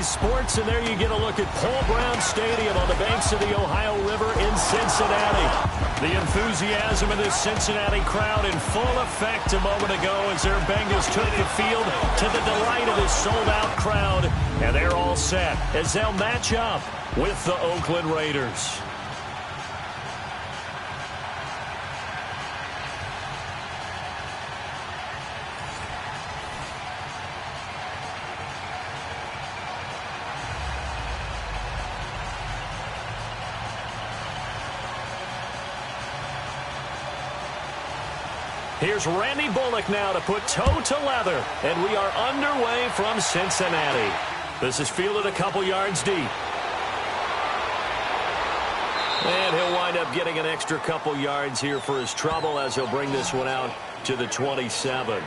Sports, and there you get a look at Paul Brown Stadium on the banks of the Ohio River in Cincinnati. The enthusiasm of this Cincinnati crowd in full effect a moment ago as their Bengals took the field to the delight of this sold-out crowd. And they're all set as they'll match up with the Oakland Raiders. Here's Randy Bullock now to put toe to leather, and we are underway from Cincinnati. This is fielded a couple yards deep. And he'll wind up getting an extra couple yards here for his trouble as he'll bring this one out to the 27.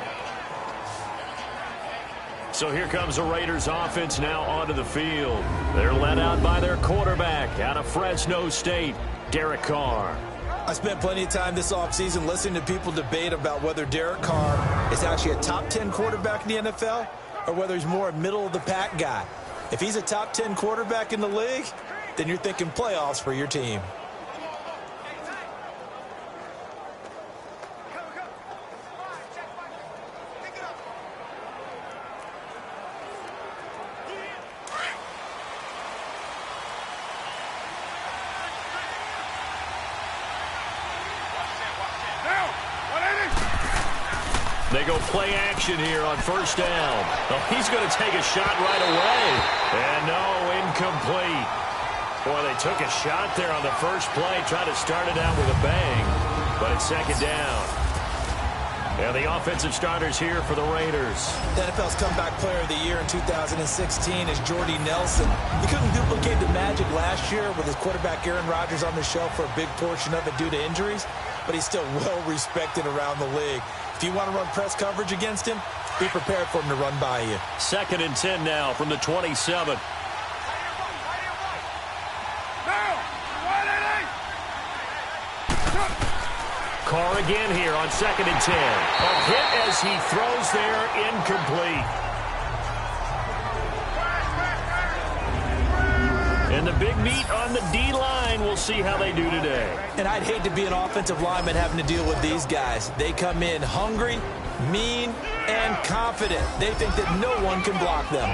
So here comes the Raiders offense now onto the field. They're led out by their quarterback out of Fresno State, Derek Carr. I spent plenty of time this offseason listening to people debate about whether Derek Carr is actually a top 10 quarterback in the NFL or whether he's more a middle-of-the-pack guy. If he's a top 10 quarterback in the league, then you're thinking playoffs for your team. They go play action here on first down. Oh, he's going to take a shot right away. And no, incomplete. Boy, they took a shot there on the first play, tried to start it out with a bang, but it's second down. And the offensive starters here for the Raiders. The NFL's comeback player of the year in 2016 is Jordy Nelson. He couldn't duplicate the magic last year with his quarterback Aaron Rodgers on the shelf for a big portion of it due to injuries, but he's still well respected around the league. If you want to run press coverage against him, be prepared for him to run by you. 2nd and 10 now from the 27. Carr again here on 2nd and 10. A hit as he throws there, incomplete. And the big meat on the D-line, we'll see how they do today. And I'd hate to be an offensive lineman having to deal with these guys. They come in hungry, mean, and confident. They think that no one can block them.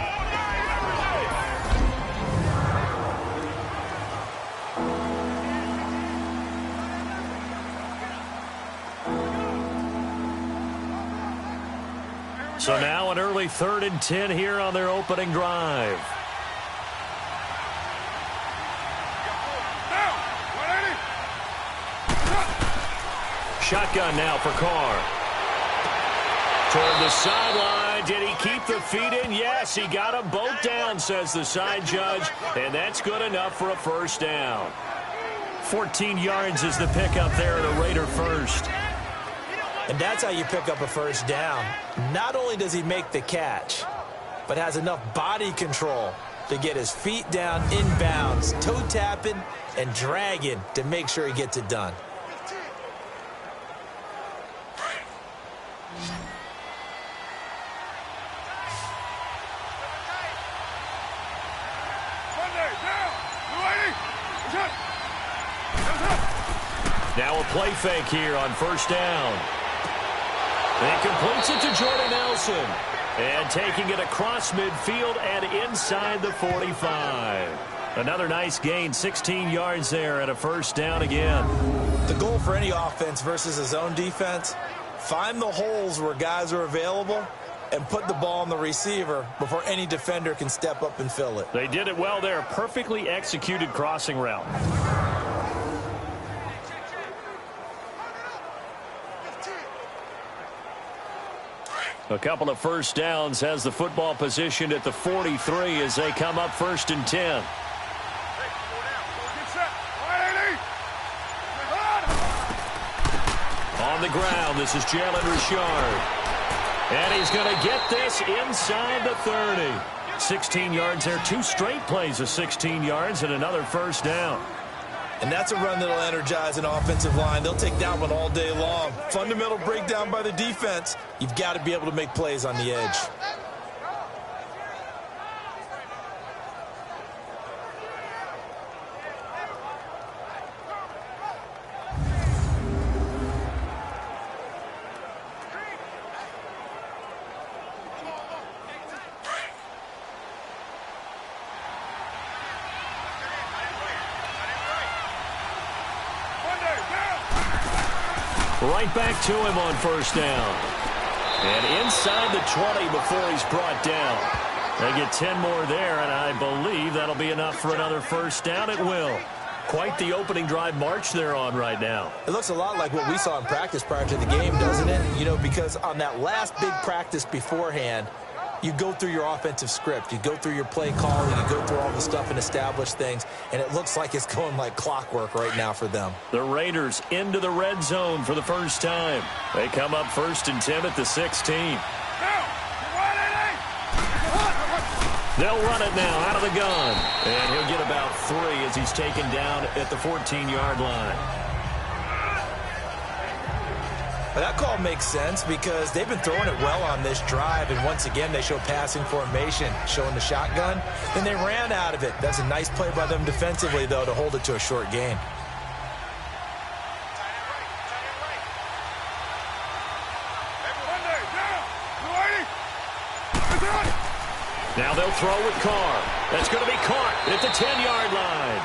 So now an early 3rd and 10 here on their opening drive. Shotgun now for Carr. Toward the sideline. Did he keep the feet in? Yes, he got them both down, says the side judge. And that's good enough for a first down. 14 yards is the pickup there at a Raider first. And that's how you pick up a first down. Not only does he make the catch, but has enough body control to get his feet down inbounds, toe tapping and dragging to make sure he gets it done. Now a play fake here on first down. And completes it to Jordy Nelson. And taking it across midfield and inside the 45. Another nice gain, 16 yards there and a first down again. The goal for any offense versus his own defense, find the holes where guys are available and put the ball on the receiver before any defender can step up and fill it. They did it well there. Perfectly executed crossing route. A couple of first downs has the football positioned at the 43 as they come up 1st and 10. On the ground, this is Jalen Richard. And he's going to get this inside the 30. 16 yards there, 2 straight plays of 16 yards and another first down. And that's a run that'll energize an offensive line. They'll take that one all day long. Fundamental breakdown by the defense. You've got to be able to make plays on the edge. Right back to him on first down. And inside the 20 before he's brought down. They get 10 more there, and I believe that'll be enough for another first down. It will. Quite the opening drive march they're on right now. It looks a lot like what we saw in practice prior to the game, doesn't it? You know, because on that last big practice beforehand, you go through your offensive script. You go through your play calling. You go through all the stuff and establish things. And it looks like it's going like clockwork right now for them. The Raiders into the red zone for the first time. They come up 1st and 10 at the 16. They'll run it now out of the gun. And he'll get about 3 as he's taken down at the 14-yard line. Well, that call makes sense because they've been throwing it well on this drive. And once again, they show passing formation, showing the shotgun. Then they ran out of it. That's a nice play by them defensively, though, to hold it to a short gain. Now they'll throw with Carr. That's going to be caught at the 10-yard line.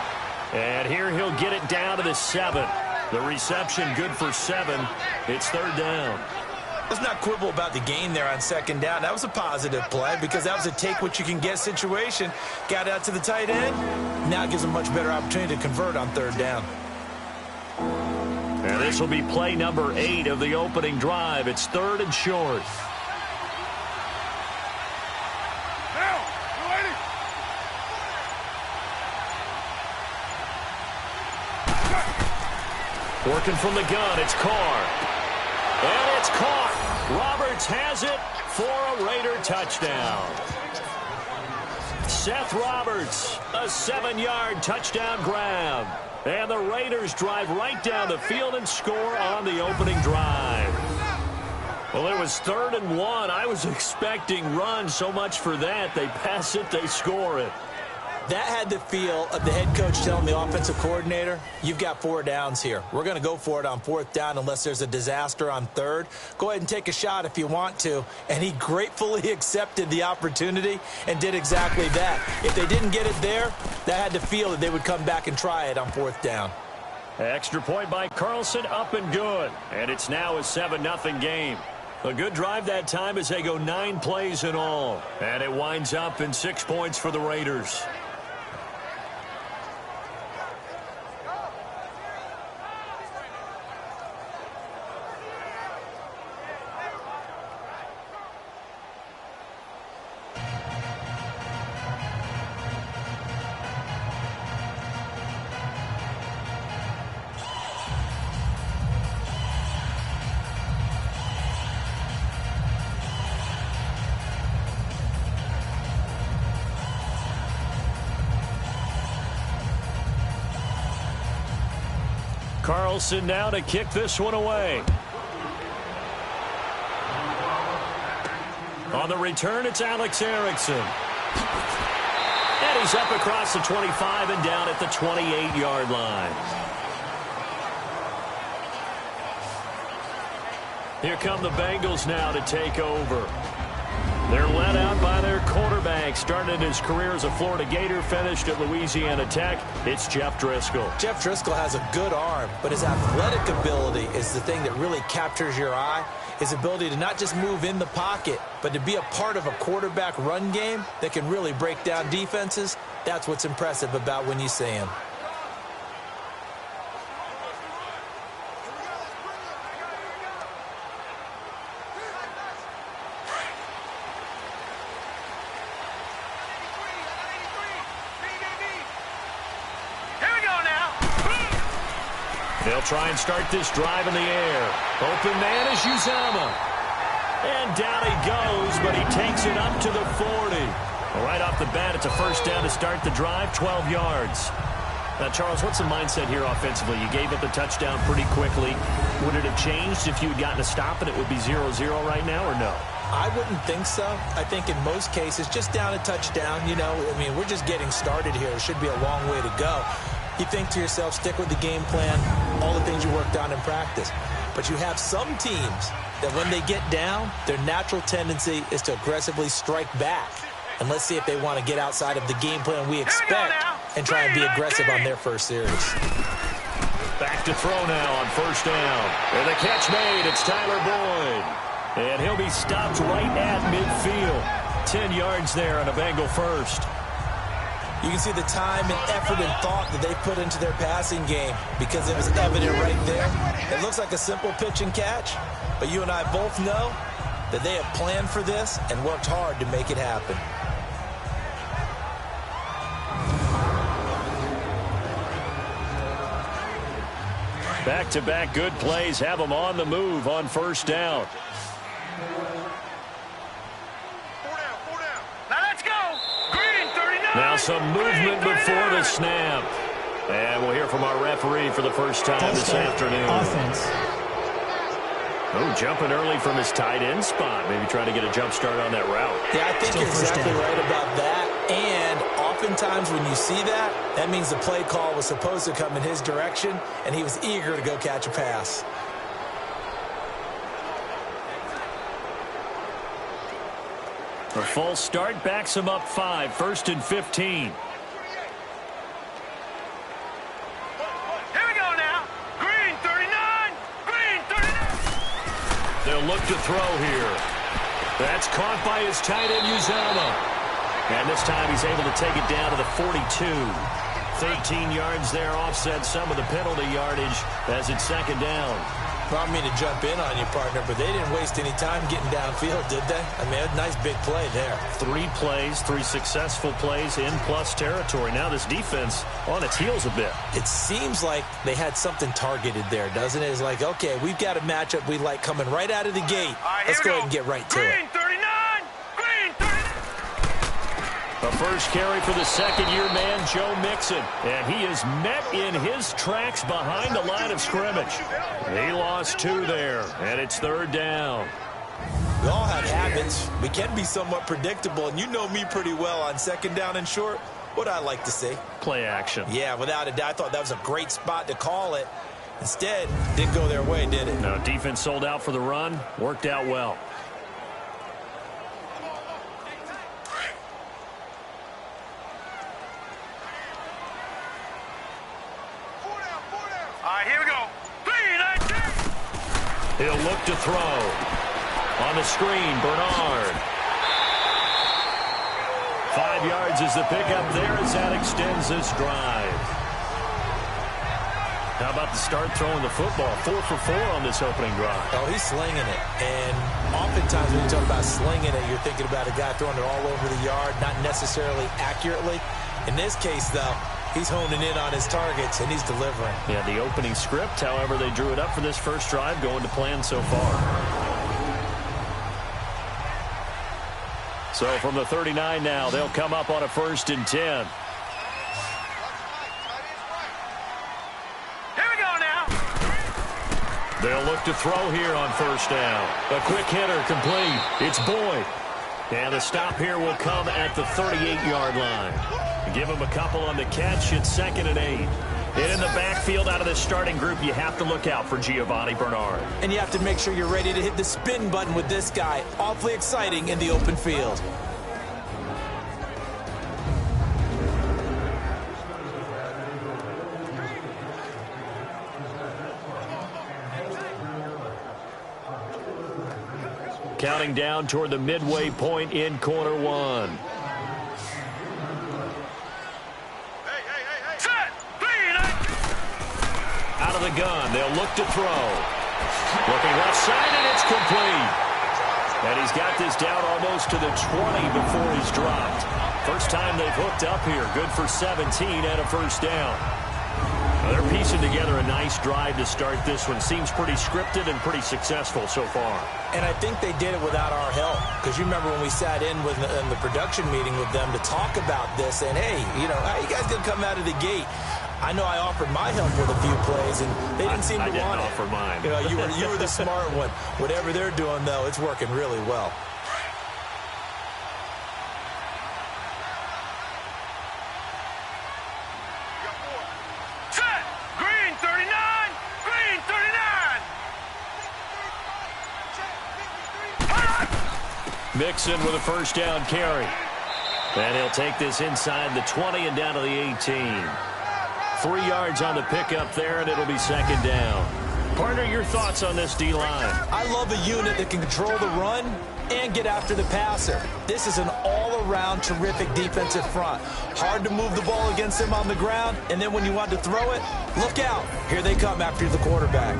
And here he'll get it down to the 7. The reception good for 7. It's 3rd down. Let's not quibble about the gain there on 2nd down. That was a positive play because that was a take-what-you-can-get situation. Got out to the tight end. Now it gives them a much better opportunity to convert on 3rd down. And this will be play number 8 of the opening drive. It's 3rd and short. Working from the gun, it's Carr. And it's caught. Roberts has it for a Raider touchdown. Seth Roberts, a 7-yard touchdown grab. And the Raiders drive right down the field and score on the opening drive. Well, it was 3rd and 1. I was expecting run, so much for that. They pass it, they score it. That had the feel of the head coach telling the offensive coordinator, you've got 4 downs here. We're going to go for it on 4th down unless there's a disaster on 3rd. Go ahead and take a shot if you want to. And he gratefully accepted the opportunity and did exactly that. If they didn't get it there, that had the feel that they would come back and try it on 4th down. Extra point by Carlson, up and good. And it's now a 7-0 game. A good drive that time as they go 9 plays in all. And it winds up in 6 points for the Raiders. Carlson now to kick this one away. On the return, it's Alex Erickson. And he's up across the 25 and down at the 28-yard line. Here come the Bengals now to take over. They're led out by their quarterback. Started his career as a Florida Gator, finished at Louisiana Tech. It's Jeff Driscoll. Jeff Driscoll has a good arm, but his athletic ability is the thing that really captures your eye. His ability to not just move in the pocket, but to be a part of a quarterback run game that can really break down defenses. That's what's impressive about when you see him. They'll try and start this drive in the air. Open man is Uzama. And down he goes, but he takes it up to the 40. Well, right off the bat, it's a first down to start the drive, 12 yards. Now, Charles, what's the mindset here offensively? You gave up the touchdown pretty quickly. Would it have changed if you had gotten a stop and it would be 0-0 right now, or no? I wouldn't think so. I think in most cases, just down a touchdown, you know, I mean, we're just getting started here. It should be a long way to go. You think to yourself, stick with the game plan, all the things you worked on in practice. But you have some teams that when they get down, their natural tendency is to aggressively strike back. And let's see if they want to get outside of the game plan we expect and try and be aggressive on their first series. Back to throw now on first down. And the catch made. It's Tyler Boyd. And he'll be stopped right at midfield. 10 yards there on a Bengal first. You can see the time and effort and thought that they put into their passing game because it was evident right there. It looks like a simple pitch and catch, but you and I both know that they have planned for this and worked hard to make it happen. Back-to-back good plays have them on the move on first down. Now some movement before the snap. And we'll hear from our referee for the first time this afternoon. Offense. Oh, jumping early from his tight end spot. Maybe trying to get a jump start on that route. Yeah, I think you're exactly right about that. And oftentimes when you see that, that means the play call was supposed to come in his direction, and he was eager to go catch a pass. A false start backs him up 5, 1st and 15. Here we go now. Green 39. Green 39. They'll look to throw here. That's caught by his tight end, Uzama. And this time he's able to take it down to the 42. 13 yards there, offset some of the penalty yardage as it's second down. I don't mean to jump in on you, partner, but they didn't waste any time getting downfield, did they? I mean, a nice big play there. 3 plays, 3 successful plays in plus territory. Now this defense on its heels a bit. It seems like they had something targeted there, doesn't it? It's like, okay, we've got a matchup we like coming right out of the gate. Let's go ahead and get right to it. Green 39. Green 39. The first carry for the second-year man, Joe Mixon. And he is met in his tracks behind the line of scrimmage. He lost 2 there, and it's third down. We all have habits. We can be somewhat predictable, and you know me pretty well on second down and short. What I like to see. Play action. Yeah, without a doubt. I thought that was a great spot to call it. Instead, didn't go their way, did it? No, defense sold out for the run. Worked out well. Here we go. He'll look to throw. On the screen, Bernard. 5 yards is the pickup there as that extends this drive. How about the start throwing the football? 4 for 4 on this opening drive. Oh, he's slinging it. And oftentimes when you talk about slinging it, you're thinking about a guy throwing it all over the yard, not necessarily accurately. In this case, though, he's honing in on his targets, and he's delivering. Yeah, the opening script, however, they drew it up for this first drive, going to plan so far. So from the 39 now, they'll come up on a 1st and 10. Here we go now. They'll look to throw here on first down. A quick hitter complete. It's Boyd. And the stop here will come at the 38-yard line. Give him a couple on the catch. It's 2nd and 8. And in the backfield out of the starting group, you have to look out for Giovanni Bernard. And you have to make sure you're ready to hit the spin button with this guy. Awfully exciting in the open field. Counting down toward the midway point in quarter 1. Out of the gun, they'll look to throw. Looking left side, and it's complete. And he's got this down almost to the 20 before he's dropped. First time they've hooked up here. Good for 17 and a first down. Now they're piecing together a nice drive to start this one. Seems pretty scripted and pretty successful so far. And I think they did it without our help. Because you remember when we sat in the production meeting with them to talk about this. And, hey, you know, how you guys going to come out of the gate? I know I offered my help with a few plays, and they didn't seem to want it. I didn't offer mine. You know, you were the smart one. Whatever they're doing, though, it's working really well. Set. Green 39. Green 39. Mixon with a first down carry. And he'll take this inside the 20 and down to the 18. 3 yards on the pickup there, and it'll be second down. Partner, your thoughts on this D-line? I love a unit that can control the run and get after the passer. This is an all-around terrific defensive front. Hard to move the ball against them on the ground, and then when you want to throw it, look out. Here they come after the quarterback.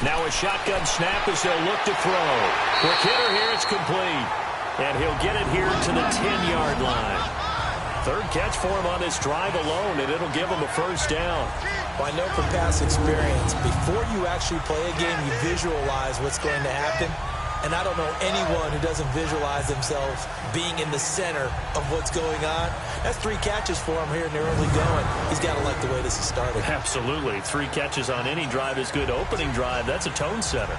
Now a shotgun snap as they'll look to throw. Quick hitter here, it's complete. And he'll get it here to the 10-yard line. Third catch for him on this drive alone, and it'll give him a first down. Well, I know from past experience, before you actually play a game, you visualize what's going to happen. And I don't know anyone who doesn't visualize themselves being in the center of what's going on. That's 3 catches for him here in the early going. He's got to like the way this is started. Absolutely. 3 catches on any drive is good. Opening drive, that's a tone setter.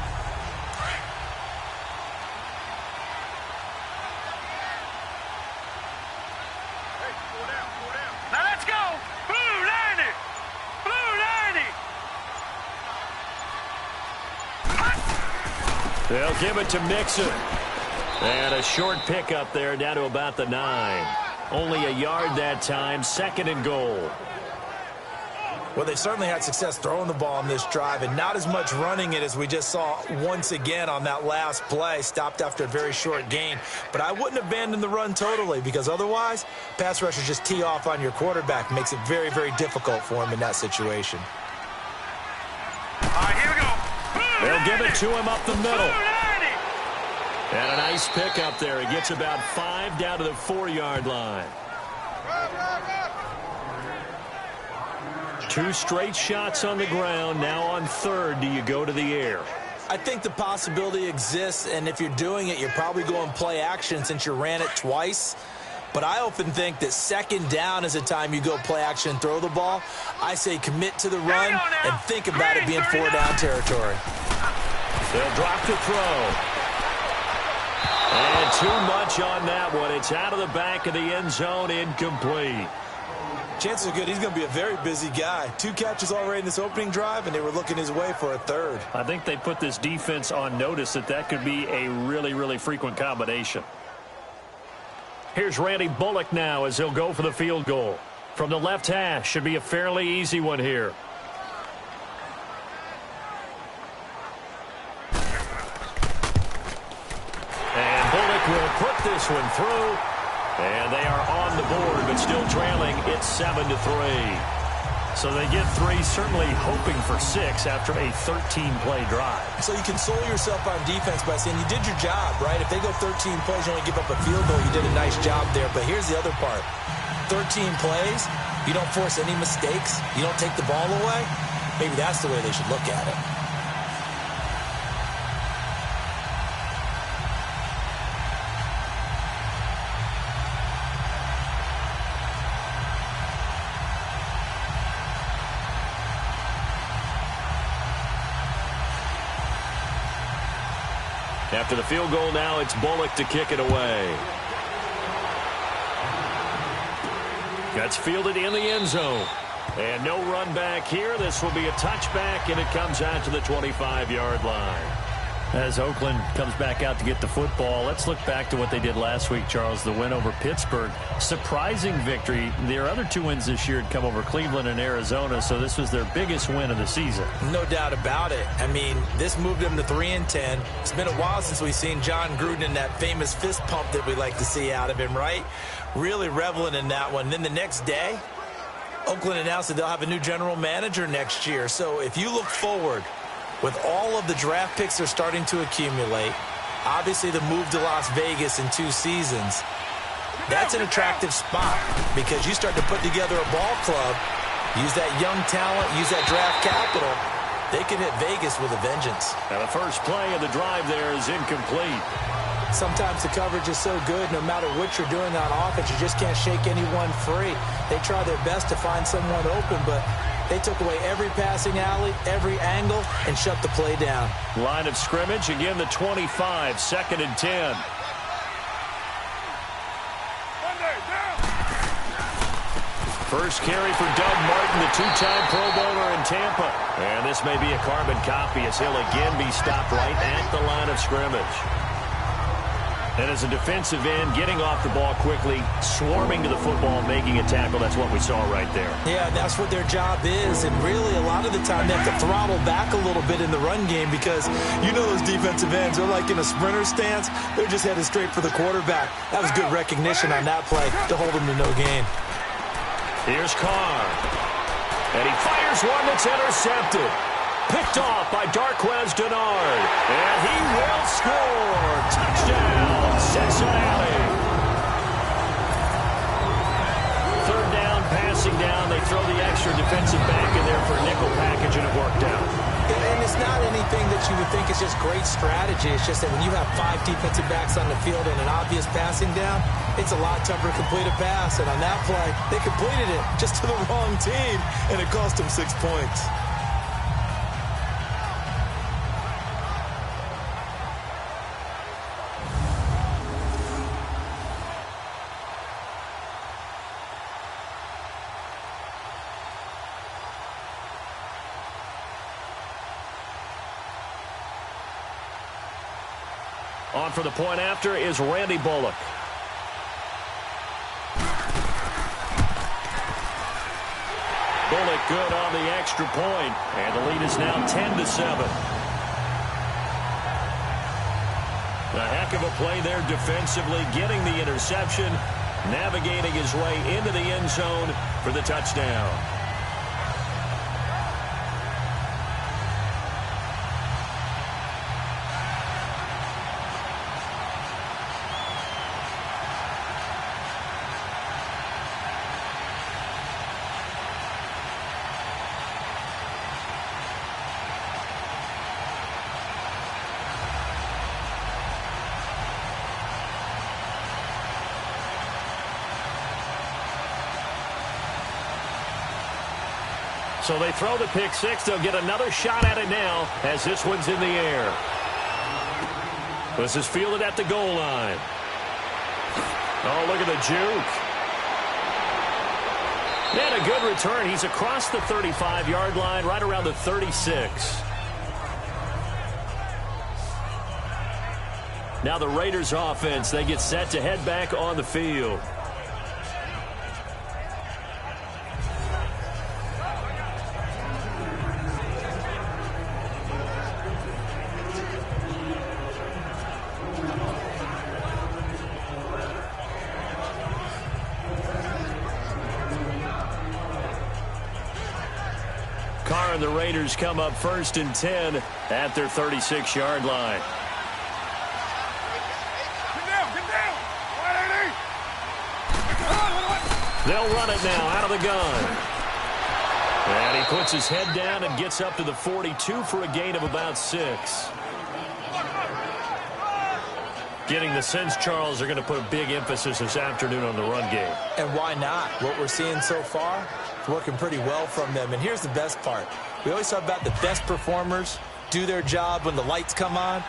Now let's go. Blue 90. Blue 90. They'll give it to Mixon. And a short pickup there down to about the 9. Only a yard that time, 2nd and goal. Well, they certainly had success throwing the ball on this drive, and not as much running it as we just saw once again on that last play. Stopped after a very short gain. But I wouldn't abandon the run totally, because otherwise, pass rushers just tee off on your quarterback. Makes it very, very difficult for him in that situation. All right, here we go. They'll give it to him up the middle. And a nice pickup there. He gets about 5 down to the 4-yard line. 2 straight shots on the ground. Now on 3rd, do you go to the air? I think the possibility exists, and if you're doing it, you're probably going play action since you ran it twice. But I often think that 2nd down is the time you go play action and throw the ball. I say commit to the run and think about it being 4-down territory. They'll drop the throw. And too much on that one. It's out of the back of the end zone, incomplete. Chances are good he's going to be a very busy guy. 2 catches already in this opening drive, and they were looking his way for a 3rd. I think they put this defense on notice that could be a really, really frequent combination. Here's Randy Bullock now as he'll go for the field goal. From the left hash, should be a fairly easy one here. And Bullock will put this one through. And they are on the board, but still trailing. It's 7-3. So they get 3, certainly hoping for 6 after a 13-play drive. So you console yourself on defense by saying you did your job, right? If they go 13 plays, you only give up a field goal, you did a nice job there. But here's the other part. 13 plays, you don't force any mistakes, you don't take the ball away. Maybe that's the way they should look at it. After the field goal now, it's Bullock to kick it away. That's fielded in the end zone. And no run back here. This will be a touchback, and it comes out to the 25-yard line. As Oakland comes back out to get the football, let's look back to what they did last week, Charles, the win over Pittsburgh. Surprising victory. Their other 2 wins this year had come over Cleveland and Arizona, so this was their biggest win of the season. No doubt about it. I mean, this moved them to 3-10. It's been a while since we've seen John Gruden in that famous fist pump that we like to see out of him, right? Really reveling in that one. Then the next day, Oakland announced that they'll have a new general manager next year. So if you look forward, with all of the draft picks they're starting to accumulate, obviously the move to Las Vegas in 2 seasons, that's an attractive spot because you start to put together a ball club, use that young talent, use that draft capital, they can hit Vegas with a vengeance. Now the first play of the drive there is incomplete. Sometimes the coverage is so good, no matter what you're doing on offense, you just can't shake anyone free. They try their best to find someone open, but they took away every passing alley, every angle, and shut the play down. Line of scrimmage, again the 25, 2nd and 10. First carry for Doug Martin, the two-time Pro Bowler in Tampa. And this may be a carbon copy as he'll again be stopped right at the line of scrimmage. And as a defensive end, getting off the ball quickly, swarming to the football, making a tackle, that's what we saw right there. Yeah, that's what their job is. And really, a lot of the time, they have to throttle back a little bit in the run game because you know those defensive ends, they're like in a sprinter stance. They're just headed straight for the quarterback. That was good recognition on that play to hold them to no gain. Here's Carr. And he fires one that's intercepted. Picked off by Darqueze Dennard. And he will score. Touchdown, Cincinnati. Third down, passing down. They throw the extra defensive back in there for a nickel package, and it worked out. And it's not anything that you would think is just great strategy. It's just that when you have 5 defensive backs on the field and an obvious passing down, it's a lot tougher to complete a pass. And on that play, they completed it just to the wrong team, and it cost them 6 points. On for the point after is Randy Bullock. Bullock good on the extra point, and the lead is now 10-7. A heck of a play there defensively, getting the interception, navigating his way into the end zone for the touchdown. So they throw the pick six. They'll get another shot at it now as this one's in the air. This is fielded at the goal line. Oh, look at the juke. And a good return. He's across the 35-yard line, right around the 36. Now the Raiders offense, they get set to head back on the field. Carr and the Raiders come up 1st and 10 at their 36-yard line. They'll run it now out of the gun. And he puts his head down and gets up to the 42 for a gain of about 6. Getting the sense, Charles, are going to put a big emphasis this afternoon on the run game. And why not? What we're seeing so far, it's working pretty well from them. And here's the best part. We always talk about the best performers do their job when the lights come on.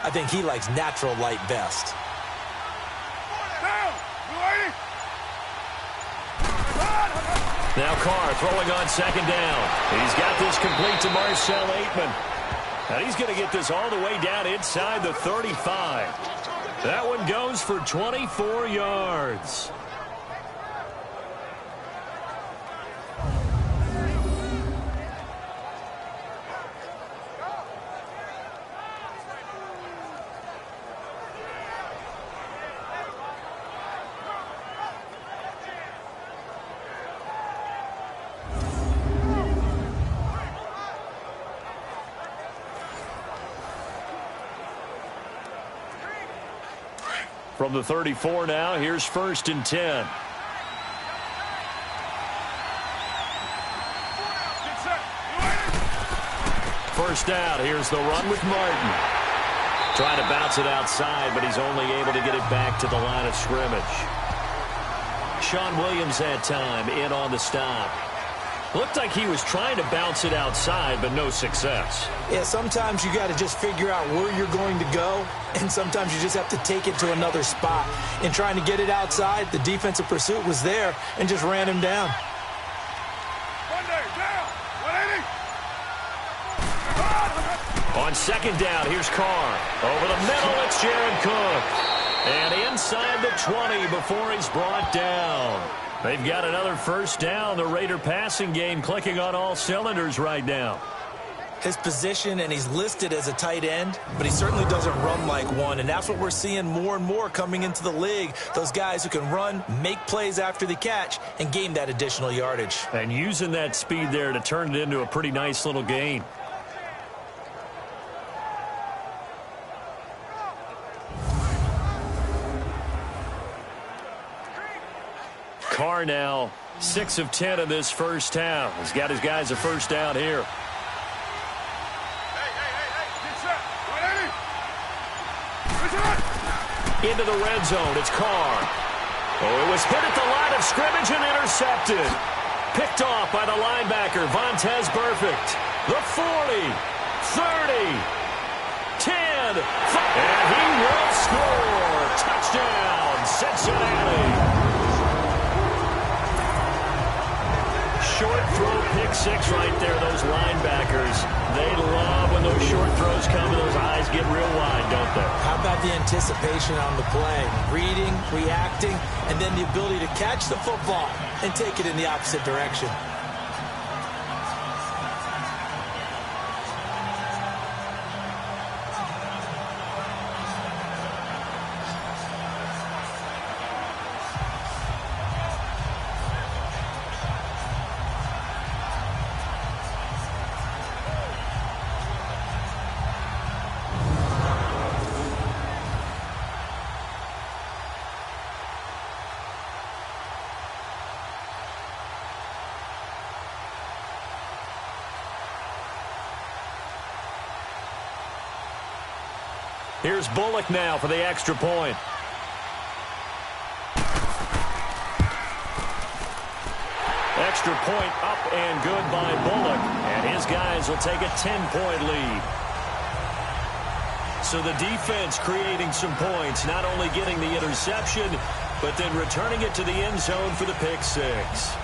I think he likes natural light best. Now Carr throwing on 2nd down. He's got this complete to Marcel Aitman. And he's going to get this all the way down inside the 35. That one goes for 24 yards. From the 34 now, here's 1st and 10. First down, here's the run with Martin. Trying to bounce it outside, but he's only able to get it back to the line of scrimmage. Sean Williams had time in on the stop. Looked like he was trying to bounce it outside, but no success. Yeah, sometimes you got to just figure out where you're going to go, and sometimes you just have to take it to another spot. In trying to get it outside, the defensive pursuit was there and just ran him down. On second down, here's Carr. Over the middle, it's Jared Cook. And inside the 20 before he's brought down. They've got another first down. The Raider passing game clicking on all cylinders right now. His position, and he's listed as a tight end, but he certainly doesn't run like one, and that's what we're seeing more and more coming into the league. Those guys who can run, make plays after the catch, and gain that additional yardage. And using that speed there to turn it into a pretty nice little gain. Carr now 6 of 10 in this first half. He's got his guys a first down here. Into the red zone, it's Carr. Oh, it was hit at the line of scrimmage and intercepted. Picked off by the linebacker, Vontaze Burfict. The 40, 30, 10, 5. And he will score. Touchdown, Cincinnati. Short throw, pick six right there. Those linebackers, they love when those short throws come and those eyes get real wide, don't they? How about the anticipation on the play? Reading, reacting, and then the ability to catch the football and take it in the opposite direction. Here's Bullock now for the extra point. Extra point up and good by Bullock. And his guys will take a 10-point lead. So the defense creating some points, not only getting the interception, but then returning it to the end zone for the pick six.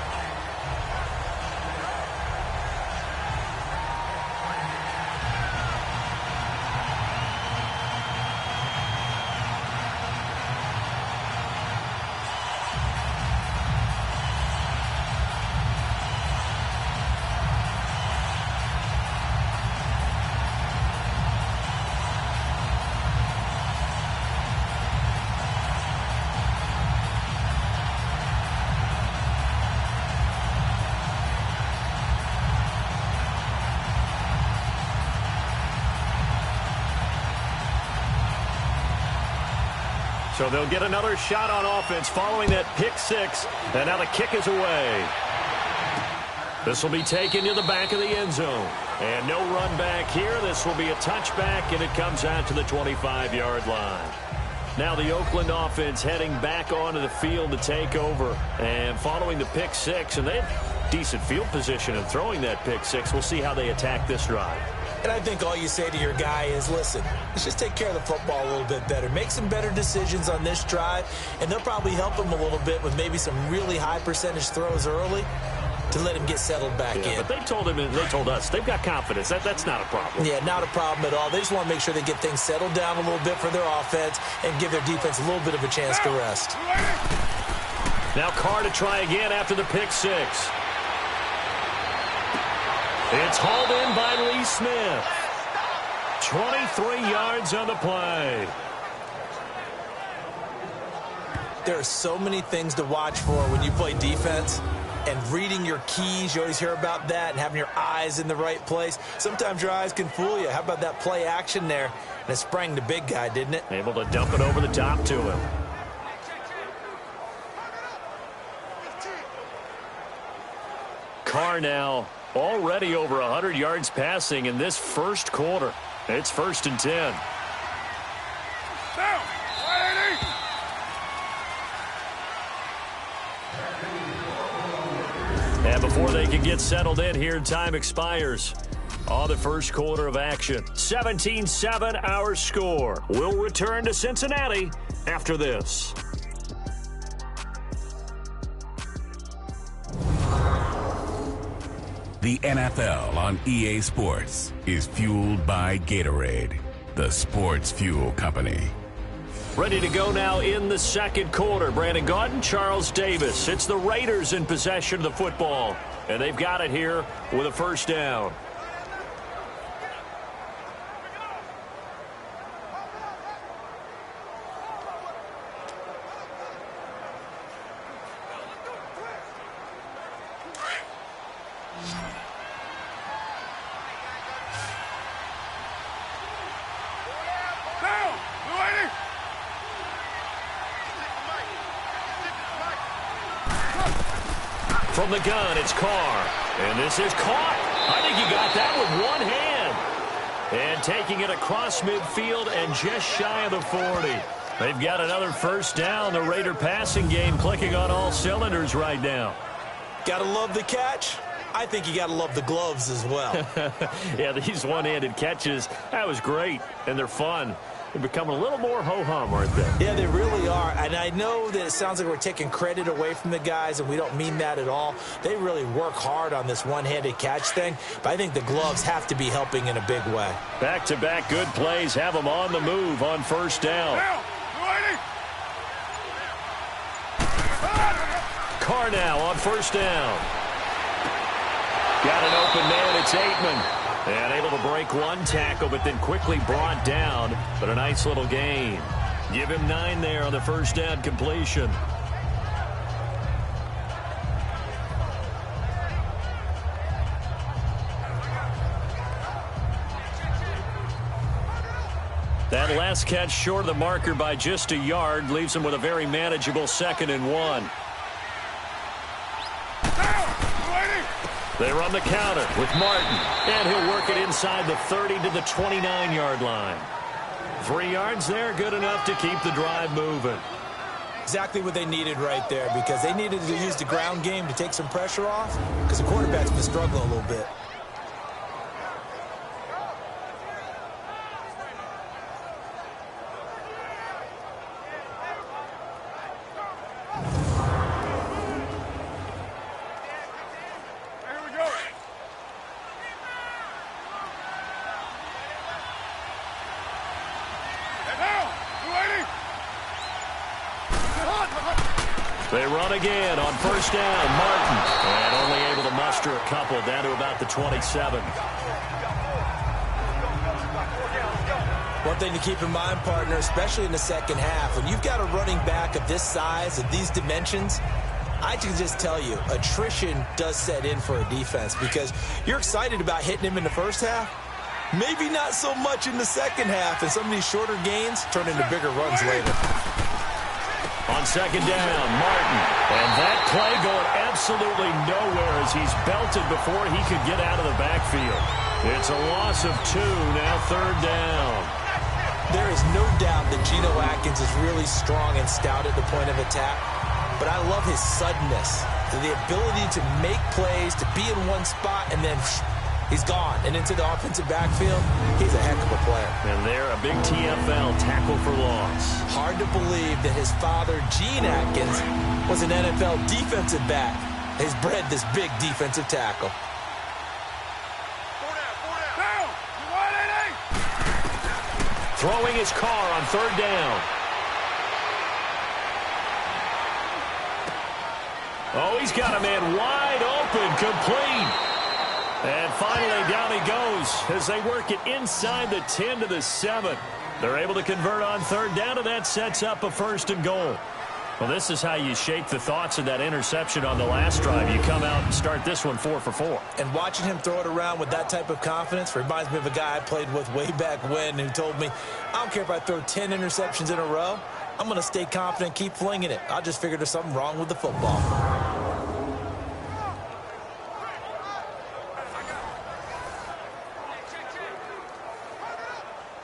So they'll get another shot on offense following that pick six. And now the kick is away. This will be taken to the back of the end zone. And no run back here. This will be a touchback, and it comes out to the 25-yard line. Now the Oakland offense heading back onto the field to take over. And following the pick six, and they have decent field position in throwing that pick six. We'll see how they attack this drive. And I think all you say to your guy is, listen, let's just take care of the football a little bit better. Make some better decisions on this drive, and they'll probably help him a little bit with maybe some really high percentage throws early to let him get settled back in. But they told him, and they told us, they've got confidence. That's not a problem. Yeah, not a problem at all. They just want to make sure they get things settled down a little bit for their offense and give their defense a little bit of a chance to rest. Now Carr to try again after the pick six. It's hauled in by Lee Smith. 23 yards on the play. There are so many things to watch for when you play defense. And reading your keys, you always hear about that, and having your eyes in the right place. Sometimes your eyes can fool you. How about that play action there? And it sprang the big guy, didn't it? Able to dump it over the top to him. Carr now already over 100 yards passing in this first quarter. It's 1st and 10. And before they can get settled in here, time expires on the first quarter of action. 17-7 our score. We'll return to Cincinnati after this. The NFL on EA Sports is fueled by Gatorade, the sports fuel company. Ready to go now in the second quarter. Brandon Gaudin, Charles Davis. It's the Raiders in possession of the football, and they've got it here with a first down. From the gun, it's Carr. And this is caught. I think he got that with one hand. And taking it across midfield and just shy of the 40. They've got another first down. The Raider passing game clicking on all cylinders right now. Gotta love the catch. I think you gotta love the gloves as well. Yeah, these one-handed catches, that was great. And they're fun. They're becoming a little more ho-hum, aren't they? Yeah, they really are. And I know that it sounds like we're taking credit away from the guys, and we don't mean that at all. They really work hard on this one-handed catch thing, but I think the gloves have to be helping in a big way. Back-to-back good plays have them on the move on first down. Carr now on first down. Got an open man, it's Aitman. And able to break one tackle, but then quickly brought down. But a nice little gain. Give him 9 there on the first down completion. That last catch short of the marker by just a yard leaves him with a very manageable 2nd and 1. They run the counter with Martin, and he'll work it inside the 30 to the 29-yard line. 3 yards there, good enough to keep the drive moving. Exactly what they needed right there, because they needed to use the ground game to take some pressure off, because the quarterback's been struggling a little bit. They run again on first down. Martin, and only able to muster a couple down to about the 27. One thing to keep in mind, partner, especially in the second half, when you've got a running back of this size, of these dimensions, I can just tell you, attrition does set in for a defense, because you're excited about hitting him in the first half. Maybe not so much in the second half, and some of these shorter gains turn into bigger runs later. On second down, Martin. And that play going absolutely nowhere as he's belted before he could get out of the backfield. It's a loss of 2, now third down. There is no doubt that Geno Atkins is really strong and stout at the point of attack, but I love his suddenness, the ability to make plays, to be in one spot, and then he's gone and into the offensive backfield. He's a heck of a player. And they're a big TFL tackle for loss. Hard to believe that his father, Gene Atkins, was an NFL defensive back. He's bred this big defensive tackle. Throwing his Carr on third down. Oh, he's got a man wide open, complete. And finally, down he goes as they work it inside the 10 to the 7. They're able to convert on third down, and that sets up a 1st and goal. Well, this is how you shape the thoughts of that interception on the last drive. You come out and start this one 4 for 4. And watching him throw it around with that type of confidence reminds me of a guy I played with way back when who told me, I don't care if I throw 10 interceptions in a row. I'm going to stay confident, keep flinging it. I just figured there's something wrong with the football.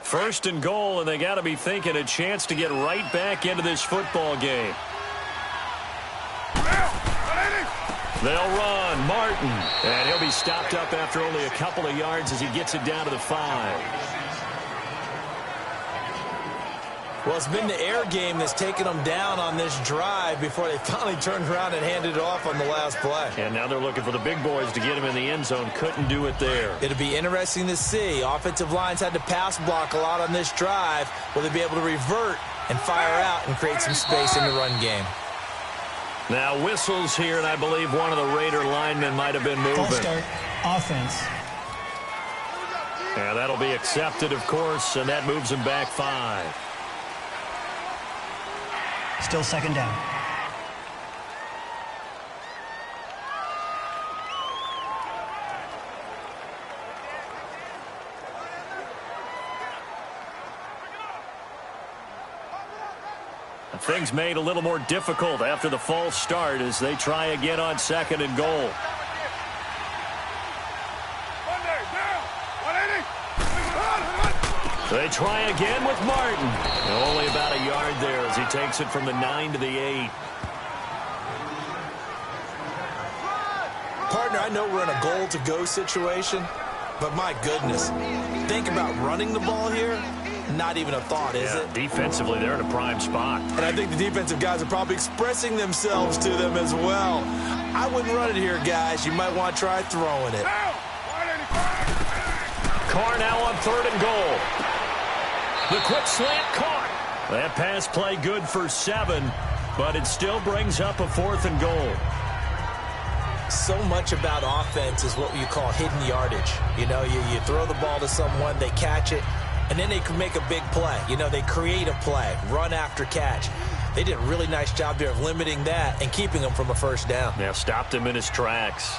First and goal, and they got to be thinking a chance to get right back into this football game. They'll run Martin, and he'll be stopped up after only a couple of yards as he gets it down to the 5. Well, it's been the air game that's taken them down on this drive before they finally turned around and handed it off on the last play. And now they're looking for the big boys to get him in the end zone. Couldn't do it there. It'll be interesting to see. Offensive lines had to pass block a lot on this drive. Will they be able to revert and fire out and create some space in the run game? Now whistles here, and I believe one of the Raider linemen might have been moving. False start, offense. Yeah, that'll be accepted, of course, and that moves him back 5. Still second down. Things made a little more difficult after the false start as they try again on 2nd and goal. They try again with Martin. Only about a yard there as he takes it from the 9 to the 8. Partner, I know we're in a goal-to-go situation, but my goodness, think about running the ball here. Not even a thought, is it? Defensively, they're in a prime spot. And I think the defensive guys are probably expressing themselves to them as well. I wouldn't run it here, guys. You might want to try throwing it. Carr now on 3rd and goal. The quick slant caught. That pass play good for 7, but it still brings up a 4th and goal. So much about offense is what you call hidden yardage. You know, you throw the ball to someone, they catch it, and then they can make a big play. You know, they create a play, run after catch. They did a really nice job there of limiting that and keeping him from a first down. Yeah, stopped him in his tracks.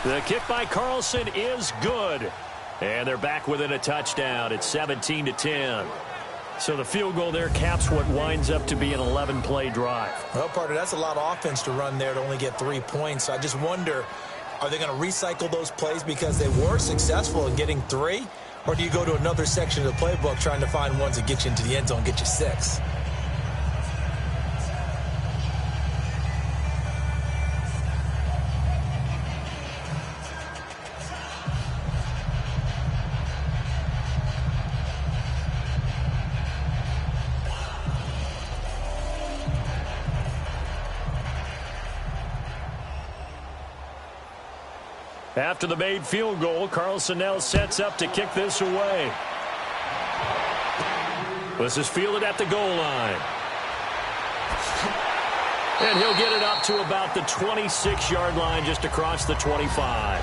The kick by Carlson is good. And they're back within a touchdown. It's 17-10. So the field goal there caps what winds up to be an 11-play drive. Well, partner, that's a lot of offense to run there to only get 3 points. So I just wonder, are they going to recycle those plays because they were successful in getting 3? Or do you go to another section of the playbook trying to find ones that get you into the end zone, get you 6? After the made field goal, Carlson now sets up to kick this away. This is fielded at the goal line. And he'll get it up to about the 26-yard line, just across the 25.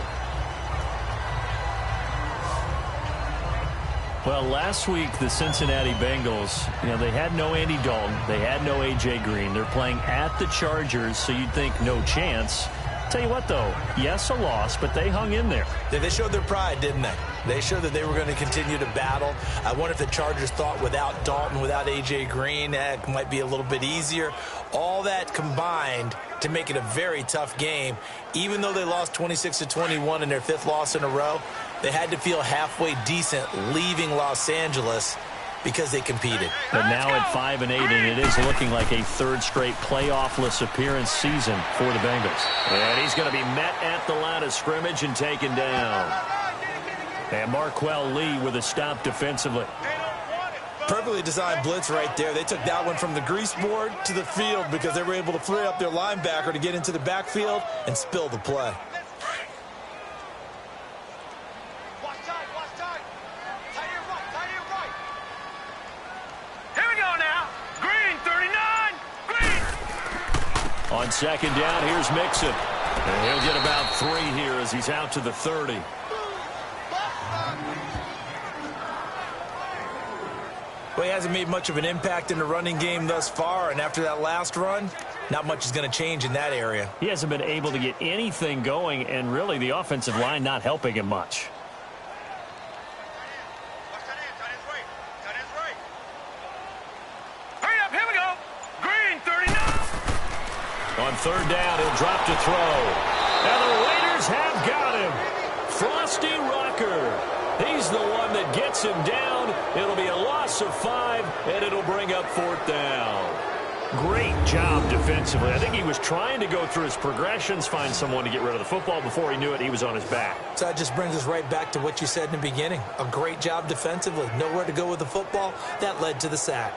Well, last week, the Cincinnati Bengals, they had no Andy Dalton. They had no A.J. Green. They're playing at the Chargers, so you'd think no chance. Tell you what, though, yes, a loss, but they hung in there. They showed their pride, didn't they? They showed that they were going to continue to battle. I wonder if the Chargers thought without Dalton, without A.J. Green, it might be a little bit easier. All that combined to make it a very tough game. Even though they lost 26-21 in their 5th loss in a row, they had to feel halfway decent leaving Los Angeles because they competed. But now at 5-8, and it is looking like a 3rd straight playoff-less appearance season for the Bengals. And he's going to be met at the line of scrimmage and taken down. And Marquell Lee with a stop defensively. Perfectly designed blitz right there. They took that one from the grease board to the field because they were able to free up their linebacker to get into the backfield and spill the play. On 2nd down, here's Mixon. And he'll get about 3 here as he's out to the 30. Well, he hasn't made much of an impact in the running game thus far, and after that last run, not much is going to change in that area. He hasn't been able to get anything going, and really the offensive line not helping him much. On 3rd down, he'll drop to throw. And the Raiders have got him. Frosty Rocker. He's the one that gets him down. It'll be a loss of 5, and it'll bring up 4th down. Great job defensively. I think he was trying to go through his progressions, find someone to get rid of the football. Before he knew it, he was on his back. So that just brings us right back to what you said in the beginning. A great job defensively. Nowhere to go with the football. That led to the sack.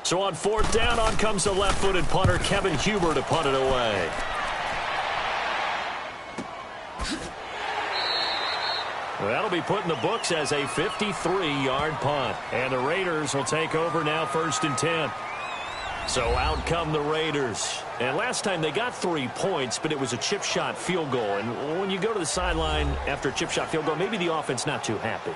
So on fourth down, on comes the left-footed punter, Kevin Huber, to punt it away. That'll be put in the books as a 53-yard punt. And the Raiders will take over now, 1st and 10. So out come the Raiders. And last time they got 3 points, but it was a chip shot field goal. And when you go to the sideline after a chip shot field goal, maybe the offense not too happy.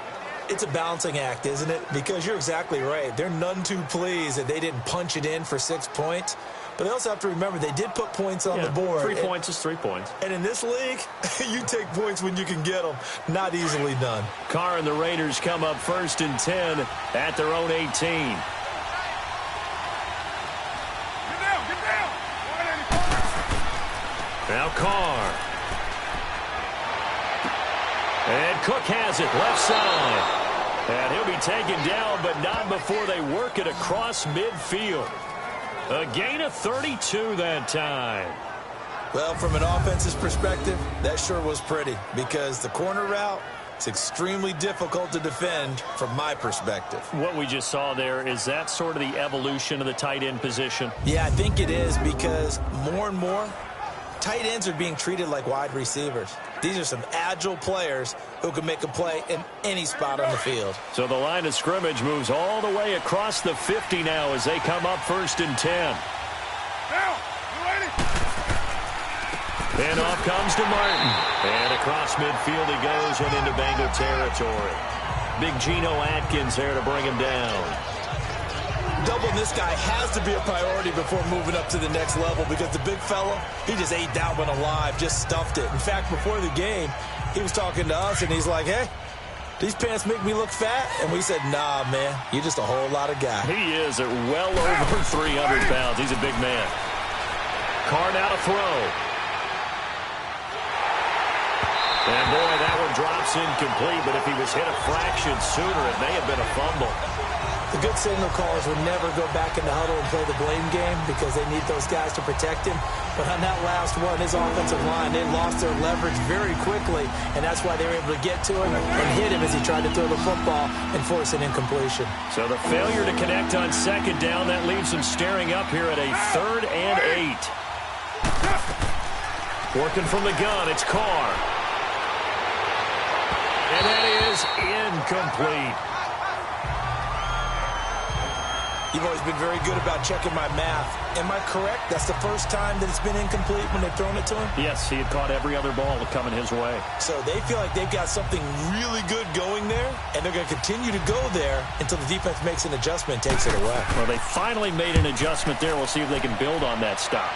It's a balancing act, isn't it? Because you're exactly right. They're none too pleased that they didn't punch it in for 6 points. But they also have to remember they did put points on the board. 3 points is 3 points. And in this league, you take points when you can get them. Not easily done. Carr and the Raiders come up 1st and 10 at their own 18. Get down. Now Carr. And Cook has it, left side. And he'll be taken down, but not before they work it across midfield. A gain of 32 that time. Well, from an offense's perspective, that sure was pretty because the corner route is extremely difficult to defend from my perspective. What we just saw there, is that sort of the evolution of the tight end position? Yeah, I think it is because more and more, tight ends are being treated like wide receivers. These are some agile players who can make a play in any spot on the field. So the line of scrimmage moves all the way across the 50 now as they come up 1st and 10. Now, you ready? And off comes to Martin. And across midfield he goes and into Bengal territory. Big Geno Atkins there to bring him down. Doubling this guy has to be a priority before moving up to the next level because the big fella, he just ate that one alive, just stuffed it. In fact, before the game, he was talking to us, and he's like, hey, these pants make me look fat? And we said, nah, man, you're just a whole lot of guy. He is at well over 300 pounds. He's a big man. Carr now to throw. And, boy, that one drops incomplete, but if he was hit a fraction sooner, it may have been a fumble. The good signal callers would never go back in the huddle and play the blame game because they need those guys to protect him. But on that last one, his offensive line, they lost their leverage very quickly, and that's why they were able to get to him and hit him as he tried to throw the football and force an incompletion. So the failure to connect on 2nd down, that leaves them staring up here at a 3rd and 8. Working from the gun, it's Carr. And that is incomplete. You've always been very good about checking my math. Am I correct? That's the first time that it's been incomplete when they've thrown it to him? Yes, he had caught every other ball coming his way. So they feel like they've got something really good going there, and they're going to continue to go there until the defense makes an adjustment and takes it away. Well, they finally made an adjustment there. We'll see if they can build on that stop.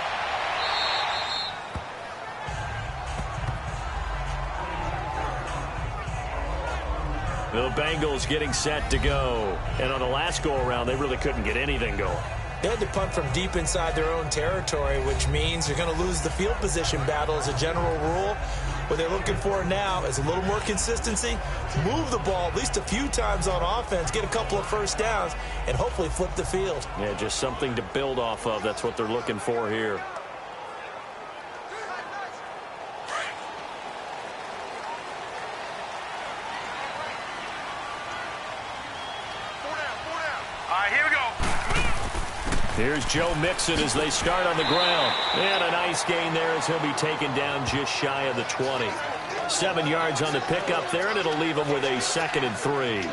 The Bengals getting set to go. And on the last go-around, they really couldn't get anything going. They had to punt from deep inside their own territory, which means they're going to lose the field position battle as a general rule. What they're looking for now is a little more consistency, move the ball at least a few times on offense, get a couple of first downs, and hopefully flip the field. Yeah, just something to build off of. That's what they're looking for here. Here's Joe Mixon as they start on the ground. And a nice gain there as he'll be taken down just shy of the 20. 7 yards on the pickup there, and it'll leave him with a 2nd and 3.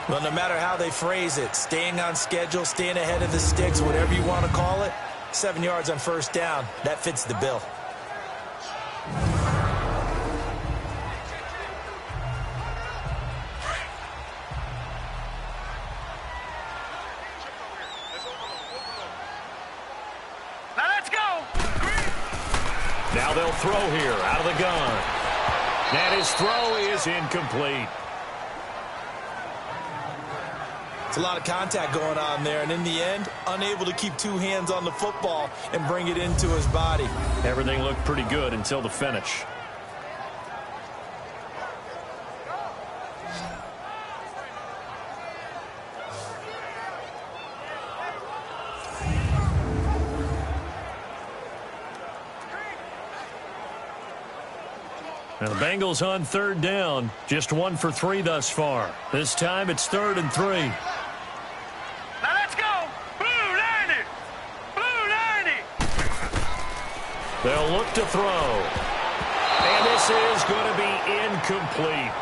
Well, no matter how they phrase it, staying on schedule, staying ahead of the sticks, whatever you want to call it, 7 yards on 1st down, that fits the bill. Now they'll throw here out of the gun. And his throw is incomplete. It's a lot of contact going on there, and in the end, unable to keep two hands on the football and bring it into his body. Everything looked pretty good until the finish. Now the Bengals on third down, just 1 for 3 thus far. This time it's 3rd and 3. Now let's go. Blue 90. Blue 90. They'll look to throw. And this is going to be incomplete.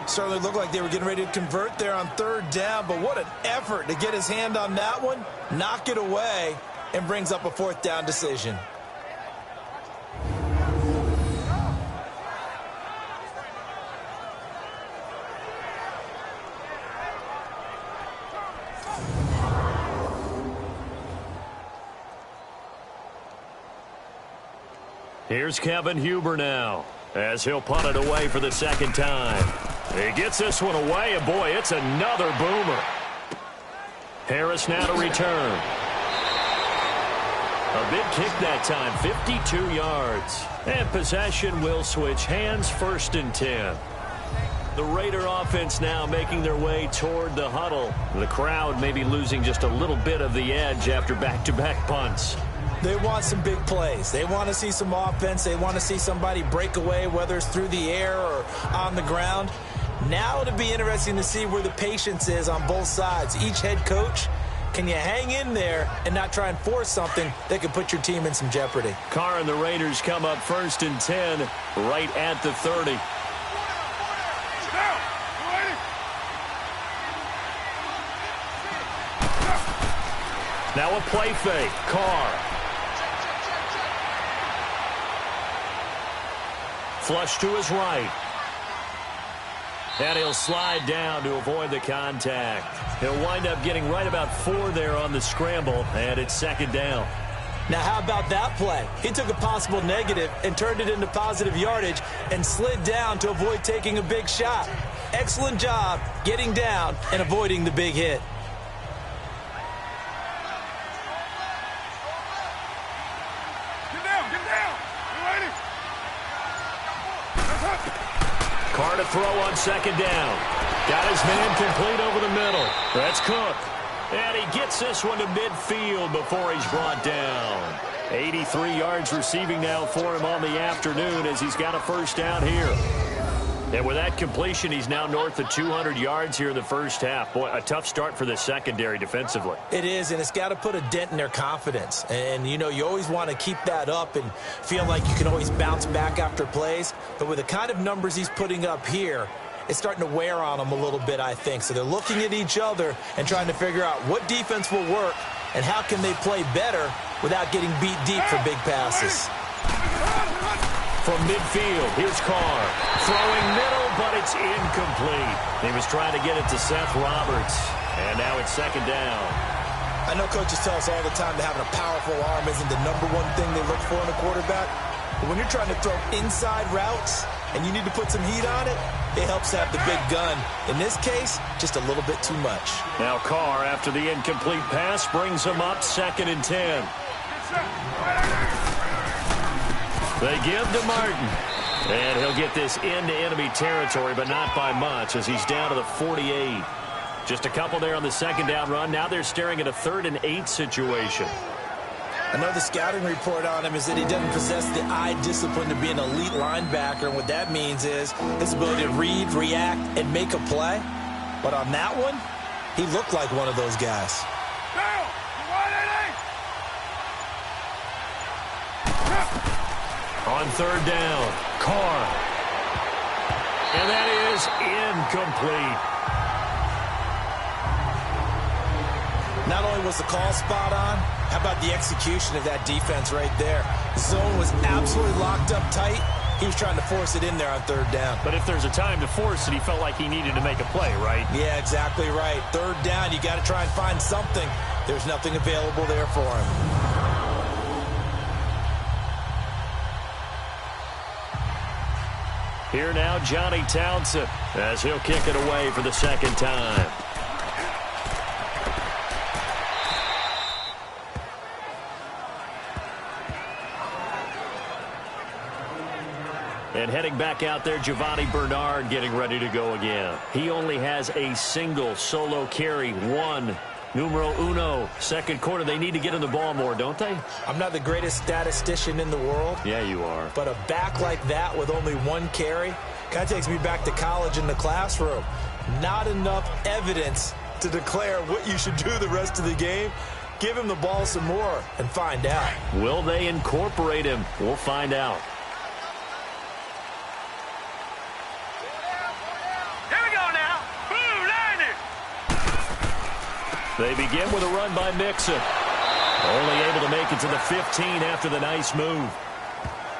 Certainly looked like they were getting ready to convert there on 3rd down, but what an effort to get his hand on that one, knock it away, and brings up a 4th down decision. Here's Kevin Huber now, as he'll punt it away for the 2nd time. He gets this one away, and boy, it's another boomer. Harris now to return. A big kick that time, 52 yards. And possession will switch hands, 1st and 10. The Raider offense now making their way toward the huddle. The crowd may be losing just a little bit of the edge after back-to-back punts. They want some big plays. They want to see some offense. They want to see somebody break away, whether it's through the air or on the ground. Now it'll be interesting to see where the patience is on both sides. Each head coach, can you hang in there and not try and force something that could put your team in some jeopardy? Carr and the Raiders come up 1st and 10, right at the 30. Now a play fake. Carr. Flush to his right. And he'll slide down to avoid the contact. He'll wind up getting right about 4 there on the scramble, and it's 2nd down. Now, how about that play? He took a possible negative and turned it into positive yardage and slid down to avoid taking a big shot. Excellent job getting down and avoiding the big hit. Carr to throw on 2nd down. Got his man complete over the middle. That's Cook. And he gets this one to midfield before he's brought down. 83 yards receiving now for him on the afternoon as he's got a 1st down here. And with that completion, he's now north of 200 yards here in the 1st half. Boy, a tough start for the secondary defensively. It is, and it's got to put a dent in their confidence. And, you know, you always want to keep that up and feel like you can always bounce back after plays. But with the kind of numbers he's putting up here, it's starting to wear on them a little bit, I think. So they're looking at each other and trying to figure out what defense will work and how can they play better without getting beat deep for big passes. From midfield, here's Carr. Throwing middle, but it's incomplete. He was trying to get it to Seth Roberts. And now it's 2nd down. I know coaches tell us all the time that having a powerful arm isn't the #1 thing they look for in a quarterback. But when you're trying to throw inside routes and you need to put some heat on it, it helps to have the big gun. In this case, just a little bit too much. Now Carr, after the incomplete pass, brings him up 2nd and 10. They give to Martin. And he'll get this into enemy territory, but not by much as he's down to the 48. Just a couple there on the 2nd down run. Now they're staring at a 3rd and 8 situation. I know the scouting report on him is that he doesn't possess the eye discipline to be an elite linebacker. And what that means is his ability to read, react, and make a play. But on that one, he looked like one of those guys. On 3rd down, Carr. And that is incomplete. Not only was the call spot on, how about the execution of that defense right there? The zone was absolutely locked up tight. He was trying to force it in there on 3rd down. But if there's a time to force it, he felt like he needed to make a play, right? Yeah, exactly right. 3rd down, you got to try and find something. There's nothing available there for him. Here now, Johnny Townsend, as he'll kick it away for the second time. And heading back out there, Giovanni Bernard getting ready to go again. He only has a single solo carry, one. Numero uno, second quarter. They need to get in the ball more, don't they? I'm not the greatest statistician in the world. Yeah, you are. But a back like that with only one carry kind of takes me back to college in the classroom. Not enough evidence to declare what you should do the rest of the game. Give him the ball some more and find out. Will they incorporate him? We'll find out. They begin with a run by Mixon. Only able to make it to the 15 after the nice move.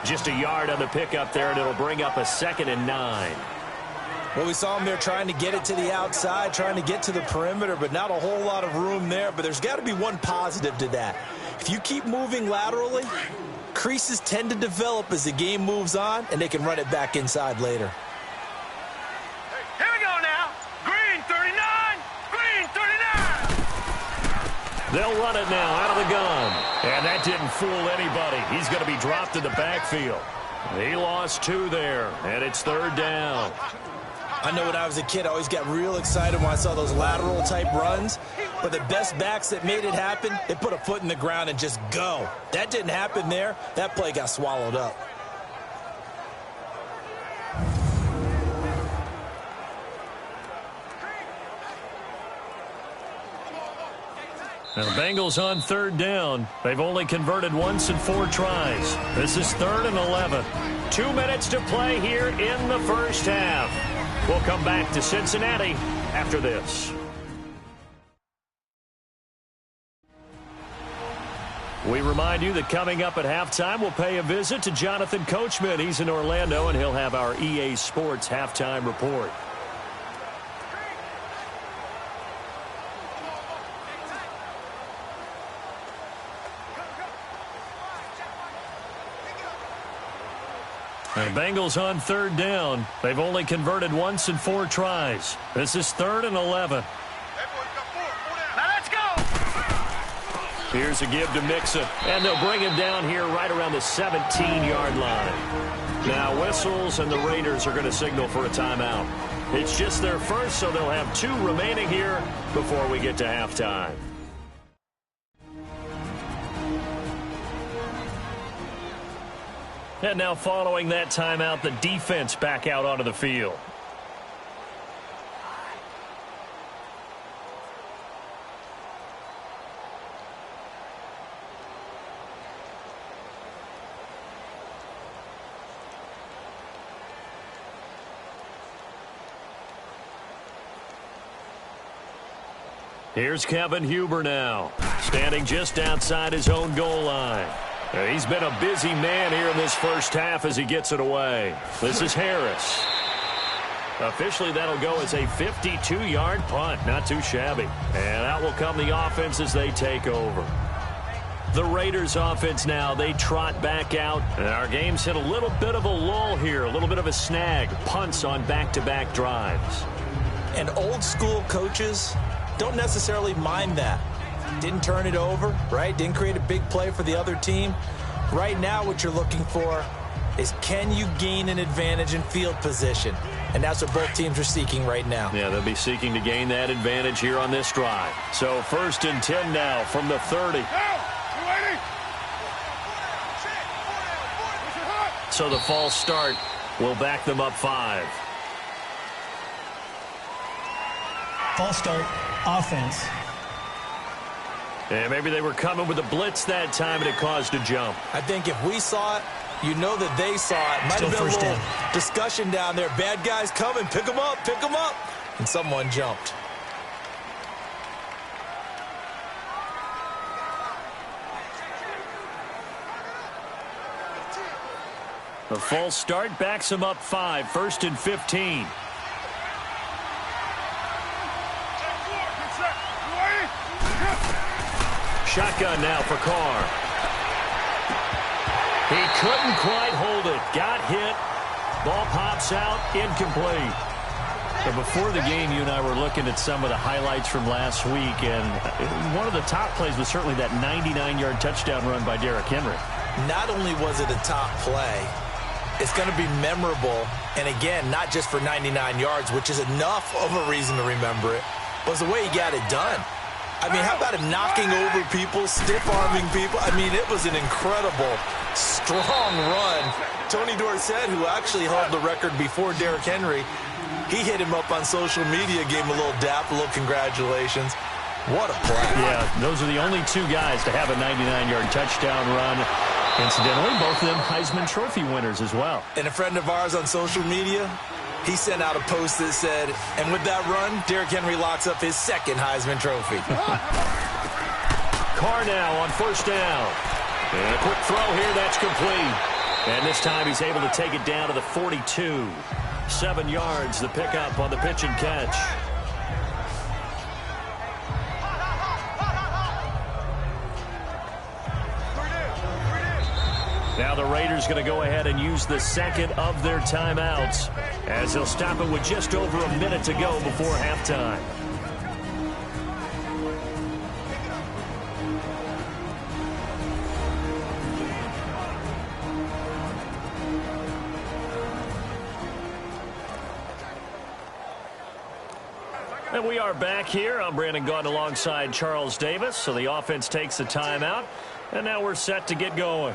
Just a yard on the pickup there, and it'll bring up a 2nd and 9. Well, we saw him there trying to get it to the outside, trying to get to the perimeter, but not a whole lot of room there. But there's got to be one positive to that. If you keep moving laterally, creases tend to develop as the game moves on, and they can run it back inside later. Here we go now. Green 39. Green 39. They'll run it now out of the gun. And that didn't fool anybody. He's going to be dropped in the backfield. He lost 2 there, and it's 3rd down. I know when I was a kid, I always got real excited when I saw those lateral-type runs. But the best backs that made it happen, they put a foot in the ground and just go. That didn't happen there. That play got swallowed up. Now the Bengals on 3rd down. They've only converted once in 4 tries. This is 3rd and 11. 2 minutes to play here in the first half. We'll come back to Cincinnati after this. We remind you that coming up at halftime, we'll pay a visit to Jonathan Coachman. He's in Orlando, and he'll have our EA Sports halftime report. The Bengals on 3rd down. They've only converted once in 4 tries. This is 3rd and 11. Now let's go. Here's a give to Mixon, and they'll bring him down here right around the 17-yard line. Now whistles, and the Raiders are going to signal for a timeout. It's just their first, so they'll have 2 remaining here before we get to halftime. And now following that timeout, the defense back out onto the field. Here's Kevin Huber now, standing just outside his own goal line. He's been a busy man here in this first half as he gets it away. This is Harris. Officially, that'll go as a 52-yard punt. Not too shabby. And out will come the offense as they take over. The Raiders offense now, they trot back out. And our game's hit a little bit of a lull here, a little bit of a snag. Punts on back-to-back drives. And old-school coaches don't necessarily mind that. Didn't turn it over, right? Didn't create a big play for the other team. Right now, what you're looking for is, can you gain an advantage in field position? And that's what both teams are seeking right now. Yeah, they'll be seeking to gain that advantage here on this drive. So 1st and 10 now from the 30. So the false start will back them up 5. False start, offense. And maybe they were coming with a blitz that time, and it caused a jump. I think if we saw it, you know that they saw it. Might have been a little discussion down there. Bad guys coming. Pick them up. Pick them up. And someone jumped. The false start backs them up 5. 1st and 15. Shotgun now for Carr. He couldn't quite hold it. Got hit. Ball pops out, incomplete. But before the game, you and I were looking at some of the highlights from last week, and one of the top plays was certainly that 99-yard touchdown run by Derrick Henry. Not only was it a top play, it's going to be memorable, and again, not just for 99 yards, which is enough of a reason to remember it, but it's the way he got it done. I mean, how about him knocking over people, stiff-arming people? I mean, it was an incredible, strong run. Tony Dorsett, who actually held the record before Derrick Henry, he hit him up on social media, gave him a little dap, a little congratulations. What a play. Yeah, those are the only two guys to have a 99-yard touchdown run. Incidentally, both of them Heisman Trophy winners as well. And a friend of ours on social media, he sent out a post that said, and with that run, Derrick Henry locks up his second Heisman Trophy. Carr now on first down. And a quick throw here, that's complete. And this time he's able to take it down to the 42. 7 yards, the pickup on the pitch and catch. Now the Raiders going to go ahead and use the second of their timeouts as they'll stop it with just over a minute to go before halftime. And we are back here. I'm Brandon Gaudin alongside Charles Davis. So the offense takes a timeout, and now we're set to get going.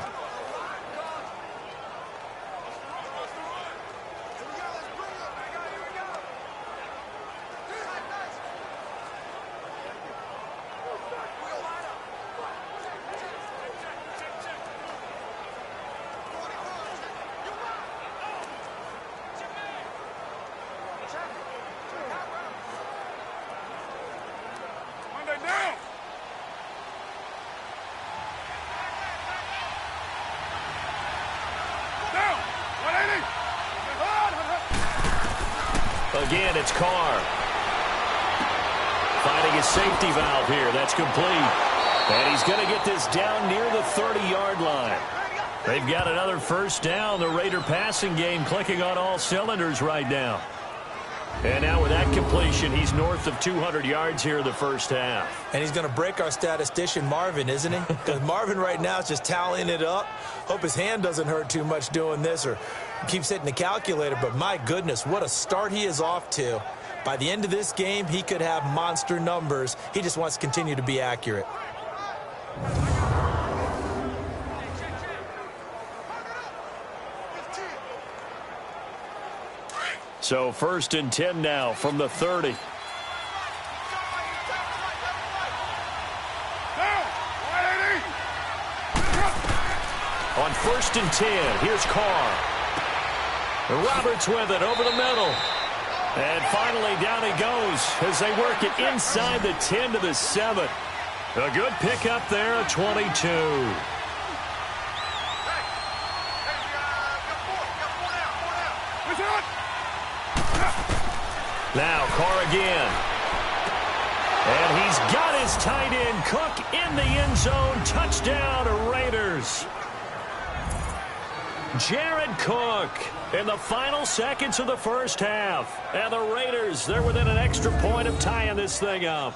Again, it's Carr. Finding his safety valve here. That's complete. And he's going to get this down near the 30-yard line. They've got another first down. The Raider passing game clicking on all cylinders right now. And now with that completion, he's north of 200 yards here in the first half. And he's going to break our statistician, Marvin, isn't he? Because Marvin right now is just tallying it up. Hope his hand doesn't hurt too much doing this or keeps hitting the calculator. But my goodness, what a start he is off to. By the end of this game, he could have monster numbers. He just wants to continue to be accurate. So 1st and 10 now from the 30. On 1st and 10, here's Carr. Roberts with it over the middle. And finally down he goes as they work it inside the 10 to the 7. A good pickup there, a 22. Now Carr again. And he's got his tight end, Cook, in the end zone. Touchdown, Raiders. Jared Cook in the final seconds of the first half. And the Raiders, they're within an extra point of tying this thing up.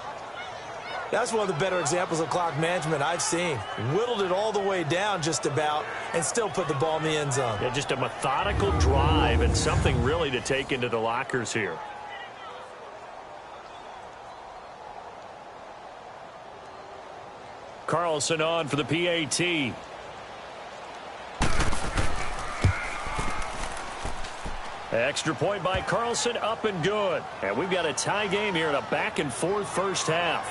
That's one of the better examples of clock management I've seen. Whittled it all the way down just about and still put the ball in the end zone. Yeah, just a methodical drive and something really to take into the lockers here. Carlson on for the PAT. Extra point by Carlson, up and good. And we've got a tie game here in a back-and-forth first half.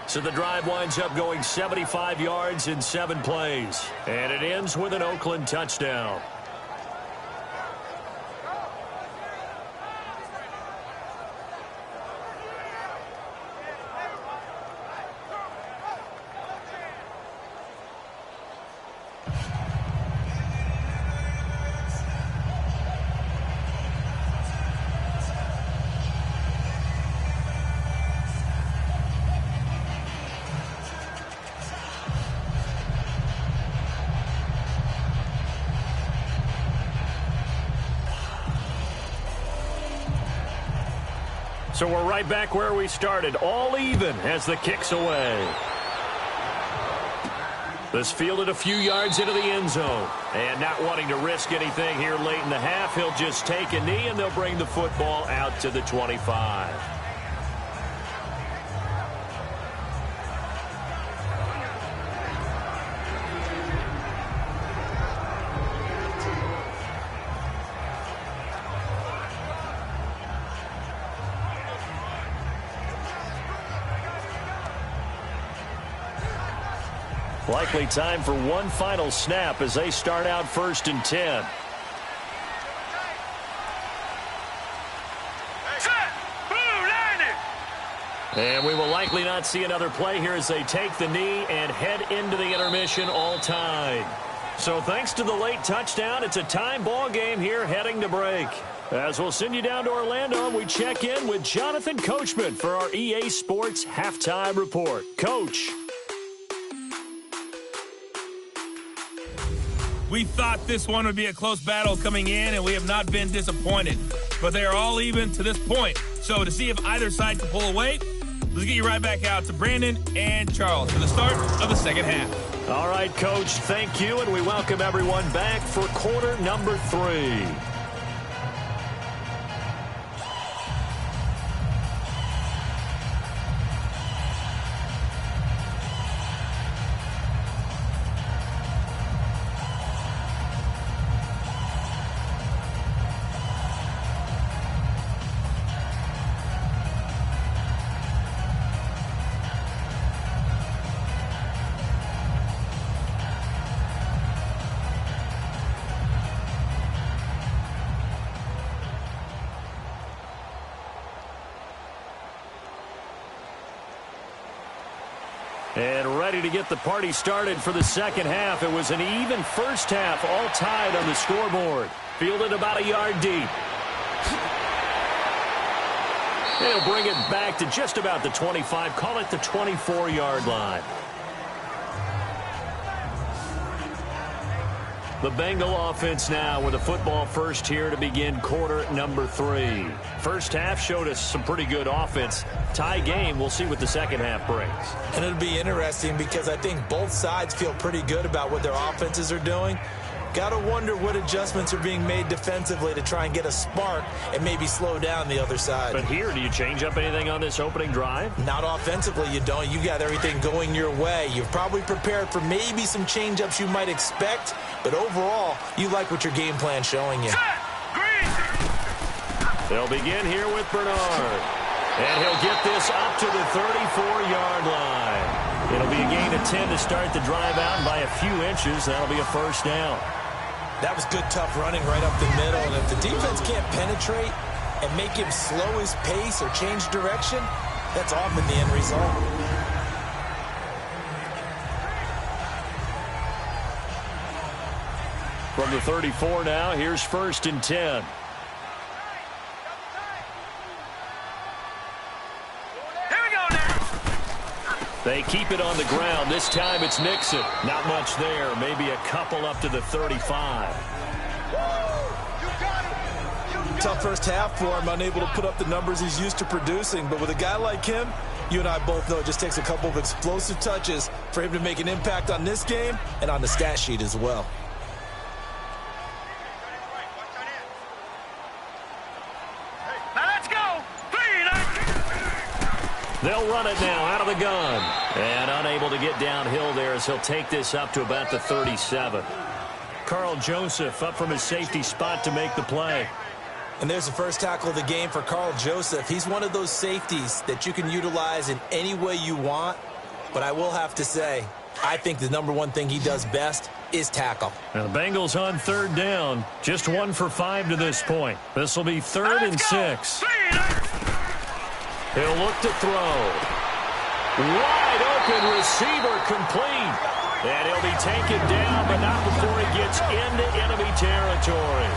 So the drive winds up going 75 yards in 7 plays. And it ends with an Oakland touchdown. So we're right back where we started, all even as the kick's away. This fielded a few yards into the end zone. And not wanting to risk anything here late in the half, he'll just take a knee and they'll bring the football out to the 25. Likely time for one final snap as they start out 1st and 10. And we will likely not see another play here as they take the knee and head into the intermission all tied. So thanks to the late touchdown, it's a tie ball game here heading to break. As we'll send you down to Orlando, we check in with Jonathan Coachman for our EA Sports Halftime Report. Coach. We thought this one would be a close battle coming in, and we have not been disappointed. But they are all even to this point. So to see if either side can pull away, let's get you right back out to Brandon and Charles for the start of the second half. All right, Coach, thank you, and we welcome everyone back for quarter number 3. And ready to get the party started for the second half. It was an even first half, all tied on the scoreboard. Fielded about a yard deep. They'll bring it back to just about the 25. Call it the 24-yard line. The Bengal offense now with a football first here to begin quarter number 3. First half showed us some pretty good offense. Tie game, we'll see what the second half brings. And it'll be interesting because I think both sides feel pretty good about what their offenses are doing. Got to wonder what adjustments are being made defensively to try and get a spark and maybe slow down the other side. But here, do you change up anything on this opening drive? Not offensively, you don't. You got everything going your way. You've probably prepared for maybe some change-ups you might expect, but overall, you like what your game plan's showing you. They'll begin here with Bernard. And he'll get this up to the 34-yard line. It'll be a gain of 10 to start the drive out by a few inches. That'll be a first down. That was good, tough running right up the middle. And if the defense can't penetrate and make him slow his pace or change direction, that's often the end result. From the 34 now, here's 1st and 10. They keep it on the ground. This time it's Nixon. Not much there. Maybe a couple up to the 35. Tough first half for him. Unable to put up the numbers he's used to producing. But with a guy like him, you and I both know it just takes a couple of explosive touches for him to make an impact on this game and on the stat sheet as well. They'll run it now out of the gun. And unable to get downhill there as he'll take this up to about the 37. Carl Joseph up from his safety spot to make the play. And there's the first tackle of the game for Carl Joseph. He's one of those safeties that you can utilize in any way you want. But I will have to say, I think the number one thing he does best is tackle. Now the Bengals on 3rd down. Just 1 for 5 to this point. This will be 3rd and 6. He'll look to throw. Wide open receiver complete. And he'll be taken down, but not before he gets into enemy territory.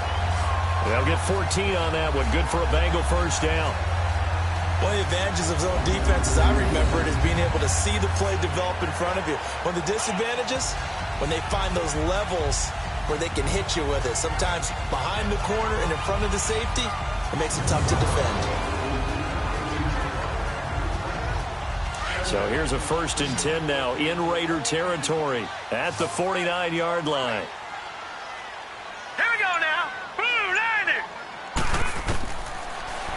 They'll get 14 on that one. Good for a Bengal first down. One of the advantages of zone defense, as I remember it, is being able to see the play develop in front of you. One of the disadvantages, when they find those levels where they can hit you with it. Sometimes behind the corner and in front of the safety, it makes it tough to defend. So here's a 1st and 10 now in Raider territory at the 49-yard line. Here we go now. Blue, line it.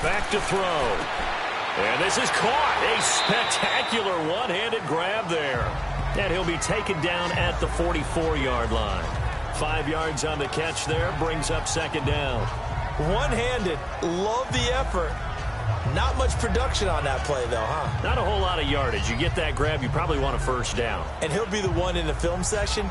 Back to throw. And this is caught. A spectacular one-handed grab there. And he'll be taken down at the 44-yard line. 5 yards on the catch there. Brings up 2nd down. One-handed. Love the effort. Not much production on that play, though, huh? Not a whole lot of yardage. You get that grab, you probably want a 1st down. And he'll be the one in the film session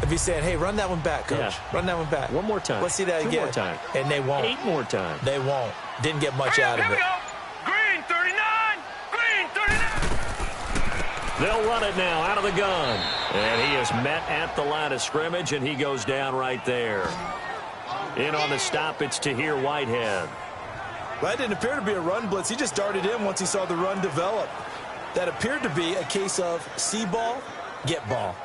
if he's saying, hey, run that one back, Coach. Yeah. Run that one back. One more time. Let's see that 2 again. more time. And they won't. 8 more times. They won't. Didn't get much out of Here we it. go. Green 39. Green 39. They'll run it now out of the gun. And he is met at the line of scrimmage, and he goes down right there. In on the stop, it's Tahir Whitehead. That didn't appear to be a run blitz. He just darted in once he saw the run develop. That appeared to be a case of see ball, get ball.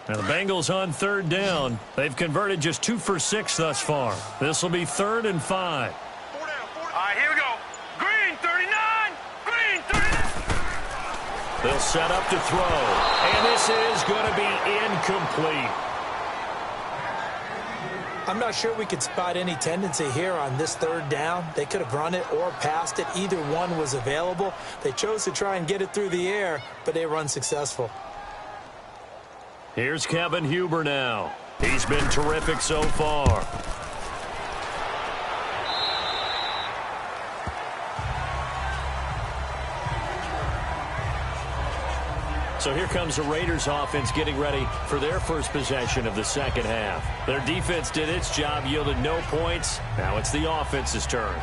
Now the Bengals on 3rd down. They've converted just 2 for 6 thus far. This will be 3rd and 5. All right, here we go. Green 39. Green 39. They'll set up to throw. And this is going to be incomplete. I'm not sure we could spot any tendency here on this 3rd down. They could have run it or passed it. Either one was available. They chose to try and get it through the air, but they run successful. Here's Kevin Huber now. He's been terrific so far. So here comes the Raiders offense getting ready for their first possession of the 2nd half. Their defense did its job, yielded no points. Now it's the offense's turn.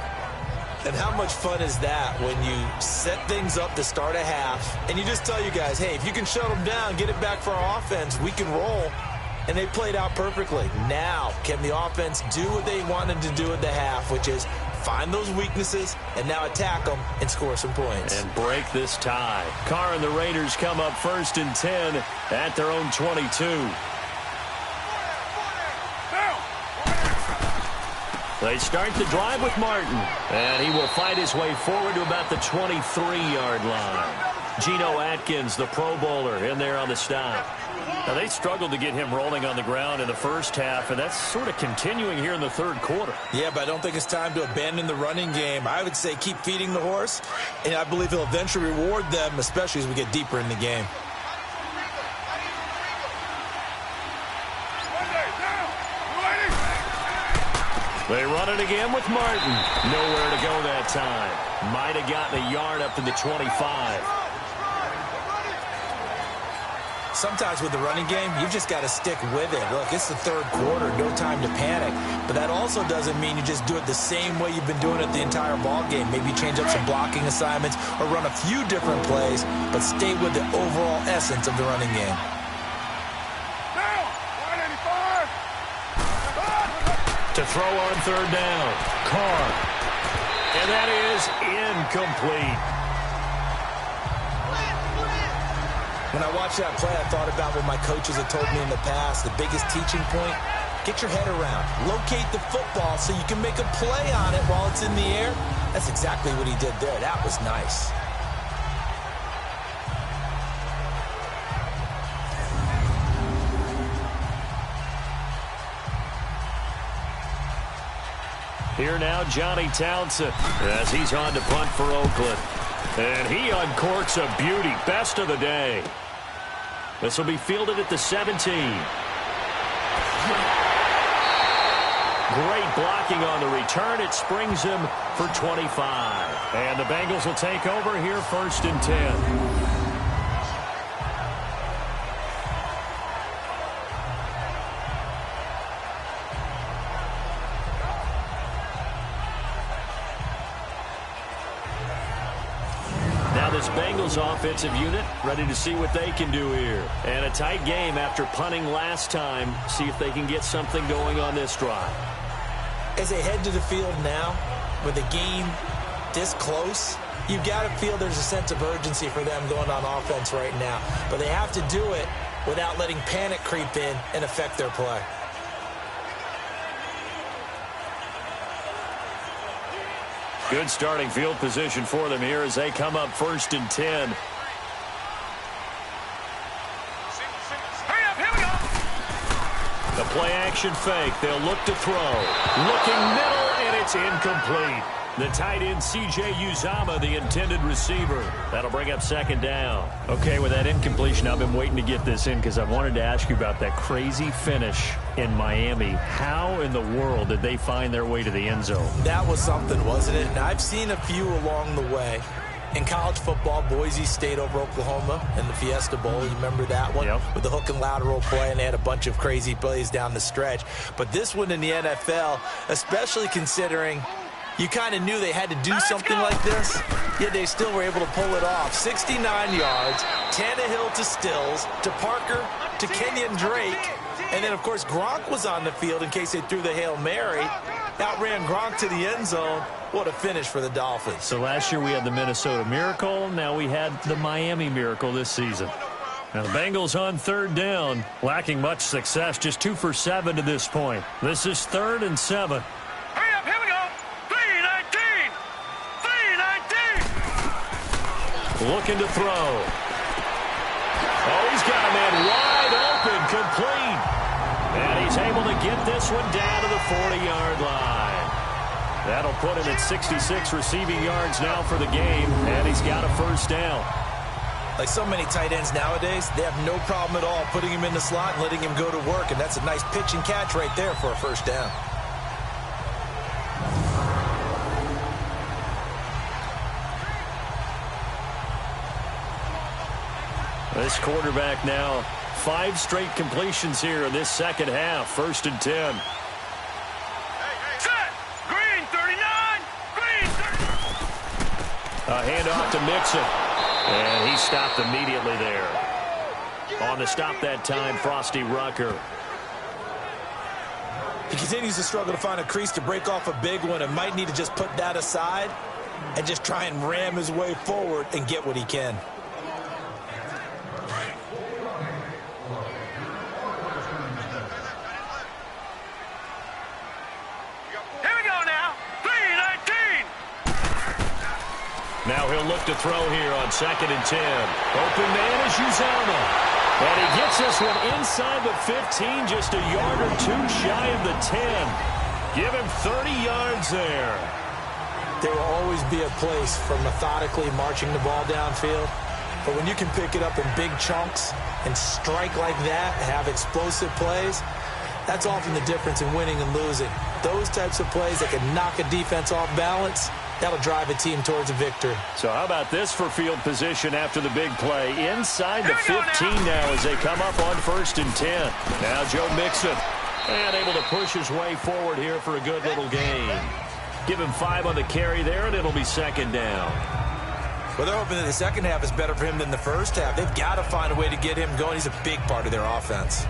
And how much fun is that when you set things up to start a half and you just tell you guys, hey, if you can shut them down, get it back for our offense, we can roll. And they played out perfectly. Now, can the offense do what they wanted to do at the half, which is find those weaknesses and now attack them and score some points. And break this tie. Carr and the Raiders come up 1st and 10 at their own 22. They start the drive with Martin. And he will fight his way forward to about the 23-yard line. Geno Atkins, the Pro Bowler, in there on the stop. Now, they struggled to get him rolling on the ground in the 1st half, and that's sort of continuing here in the 3rd quarter. Yeah, but I don't think it's time to abandon the running game. I would say keep feeding the horse, and I believe he'll eventually reward them, especially as we get deeper in the game. They run it again with Martin. Nowhere to go that time. Might have gotten a yard up to the 25. Sometimes with the running game, you've just got to stick with it. Look, it's the 3rd quarter, no time to panic. But that also doesn't mean you just do it the same way you've been doing it the entire ball game. Maybe change up some blocking assignments or run a few different plays, but stay with the overall essence of the running game. To throw on 3rd down, Carr. And that is incomplete. When I watched that play, I thought about what my coaches had told me in the past. The biggest teaching point, get your head around. Locate the football so you can make a play on it while it's in the air. That's exactly what he did there. That was nice. Here now, Johnny Townsend, as he's on to punt for Oakland. And he uncorks a beauty. Best of the day. This will be fielded at the 17. Great blocking on the return. It springs him for 25. And the Bengals will take over here 1st and 10. This Bengals offensive unit ready to see what they can do here. And a tight game after punting last time. See if they can get something going on this drive. As they head to the field now, with the game this close, you've got to feel there's a sense of urgency for them going on offense right now. But they have to do it without letting panic creep in and affect their play. Good starting field position for them here as they come up 1st and 10 play-action fake. They'll look to throw. Looking middle, and it's incomplete. The tight end, C.J. Uzomah, the intended receiver. That'll bring up second down. Okay, with that incompletion, I've been waiting to get this in because I wanted to ask you about that crazy finish in Miami. How in the world did they find their way to the end zone? That was something, wasn't it? And I've seen a few along the way. In college football, Boise State over Oklahoma in the Fiesta Bowl. You remember that one? Yep. With the hook and lateral play, and they had a bunch of crazy plays down the stretch. But this one in the NFL, especially considering you kind of knew they had to do something like this, yet they still were able to pull it off. 69 yards, Tannehill to Stills, to Parker, to Kenyon Drake, and then, of course, Gronk was on the field in case they threw the Hail Mary. Outran Gronk to the end zone. What a finish for the Dolphins. So last year we had the Minnesota Miracle. Now we had the Miami Miracle this season. Now the Bengals on third down, lacking much success, just 2 for 7 to this point. This is 3rd and 7. Hurry up, here we go. 3-19. 3-19. Looking to throw. Oh, he's got a man wide open, complete. And he's able to get this one down to the 40-yard line. That'll put him at 66 receiving yards now for the game, and he's got a first down. Like so many tight ends nowadays, they have no problem at all putting him in the slot and letting him go to work, and that's a nice pitch and catch right there for a first down. This quarterback now 5 straight completions here in this second half. 1st and 10. Set. Green 39. Green 39. A handoff to Mixon. And he stopped immediately there. On the stop that time, Frosty Rucker. He continues to struggle to find a crease to break off a big one and might need to just put that aside and just try and ram his way forward and get what he can. Now he'll look to throw here on 2nd and 10. Open man is Uzomah. And he gets this one inside the 15, just a yard or 2 shy of the 10. Give him 30 yards there. There will always be a place for methodically marching the ball downfield. But when you can pick it up in big chunks and strike like that, have explosive plays, that's often the difference in winning and losing. Those types of plays that can knock a defense off balance, that'll drive a team towards a victory. So how about this for field position after the big play? Inside the 15 now as they come up on 1st and 10. Now Joe Mixon. And able to push his way forward here for a good little gain. Give him 5 on the carry there, and it'll be 2nd down. Well, they're hoping that the second half is better for him than the first half. They've got to find a way to get him going. He's a big part of their offense.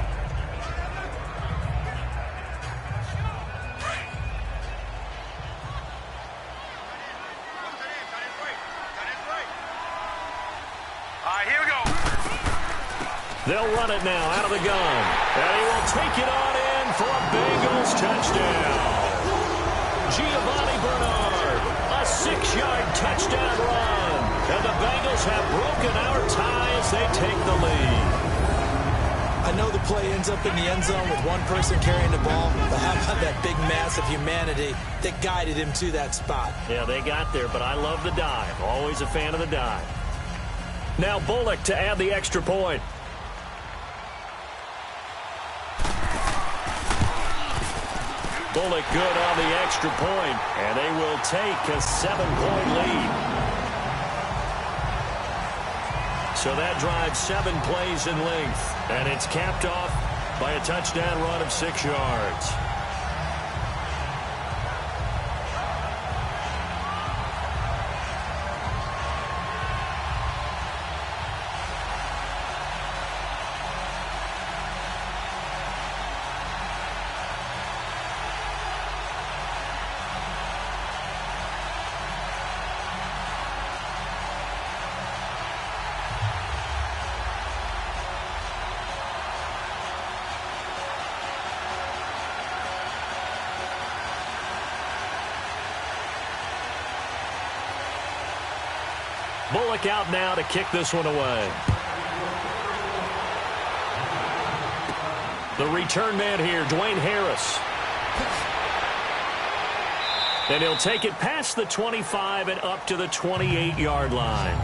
They'll run it now out of the gun. And he will take it on in for a Bengals touchdown. Giovanni Bernard, a 6-yard touchdown run. And the Bengals have broken our tie as they take the lead. I know the play ends up in the end zone with one person carrying the ball, but how about that big mass of humanity that guided him to that spot? Yeah, they got there, but I love the dive. Always a fan of the dive. Now Bullock to add the extra point. Bullock good on the extra point, and they will take a 7-point lead. So that drives 7 plays in length, and it's capped off by a touchdown run of 6 yards. Bullock out now to kick this one away. The return man here, Dwayne Harris. And he'll take it past the 25 and up to the 28-yard line.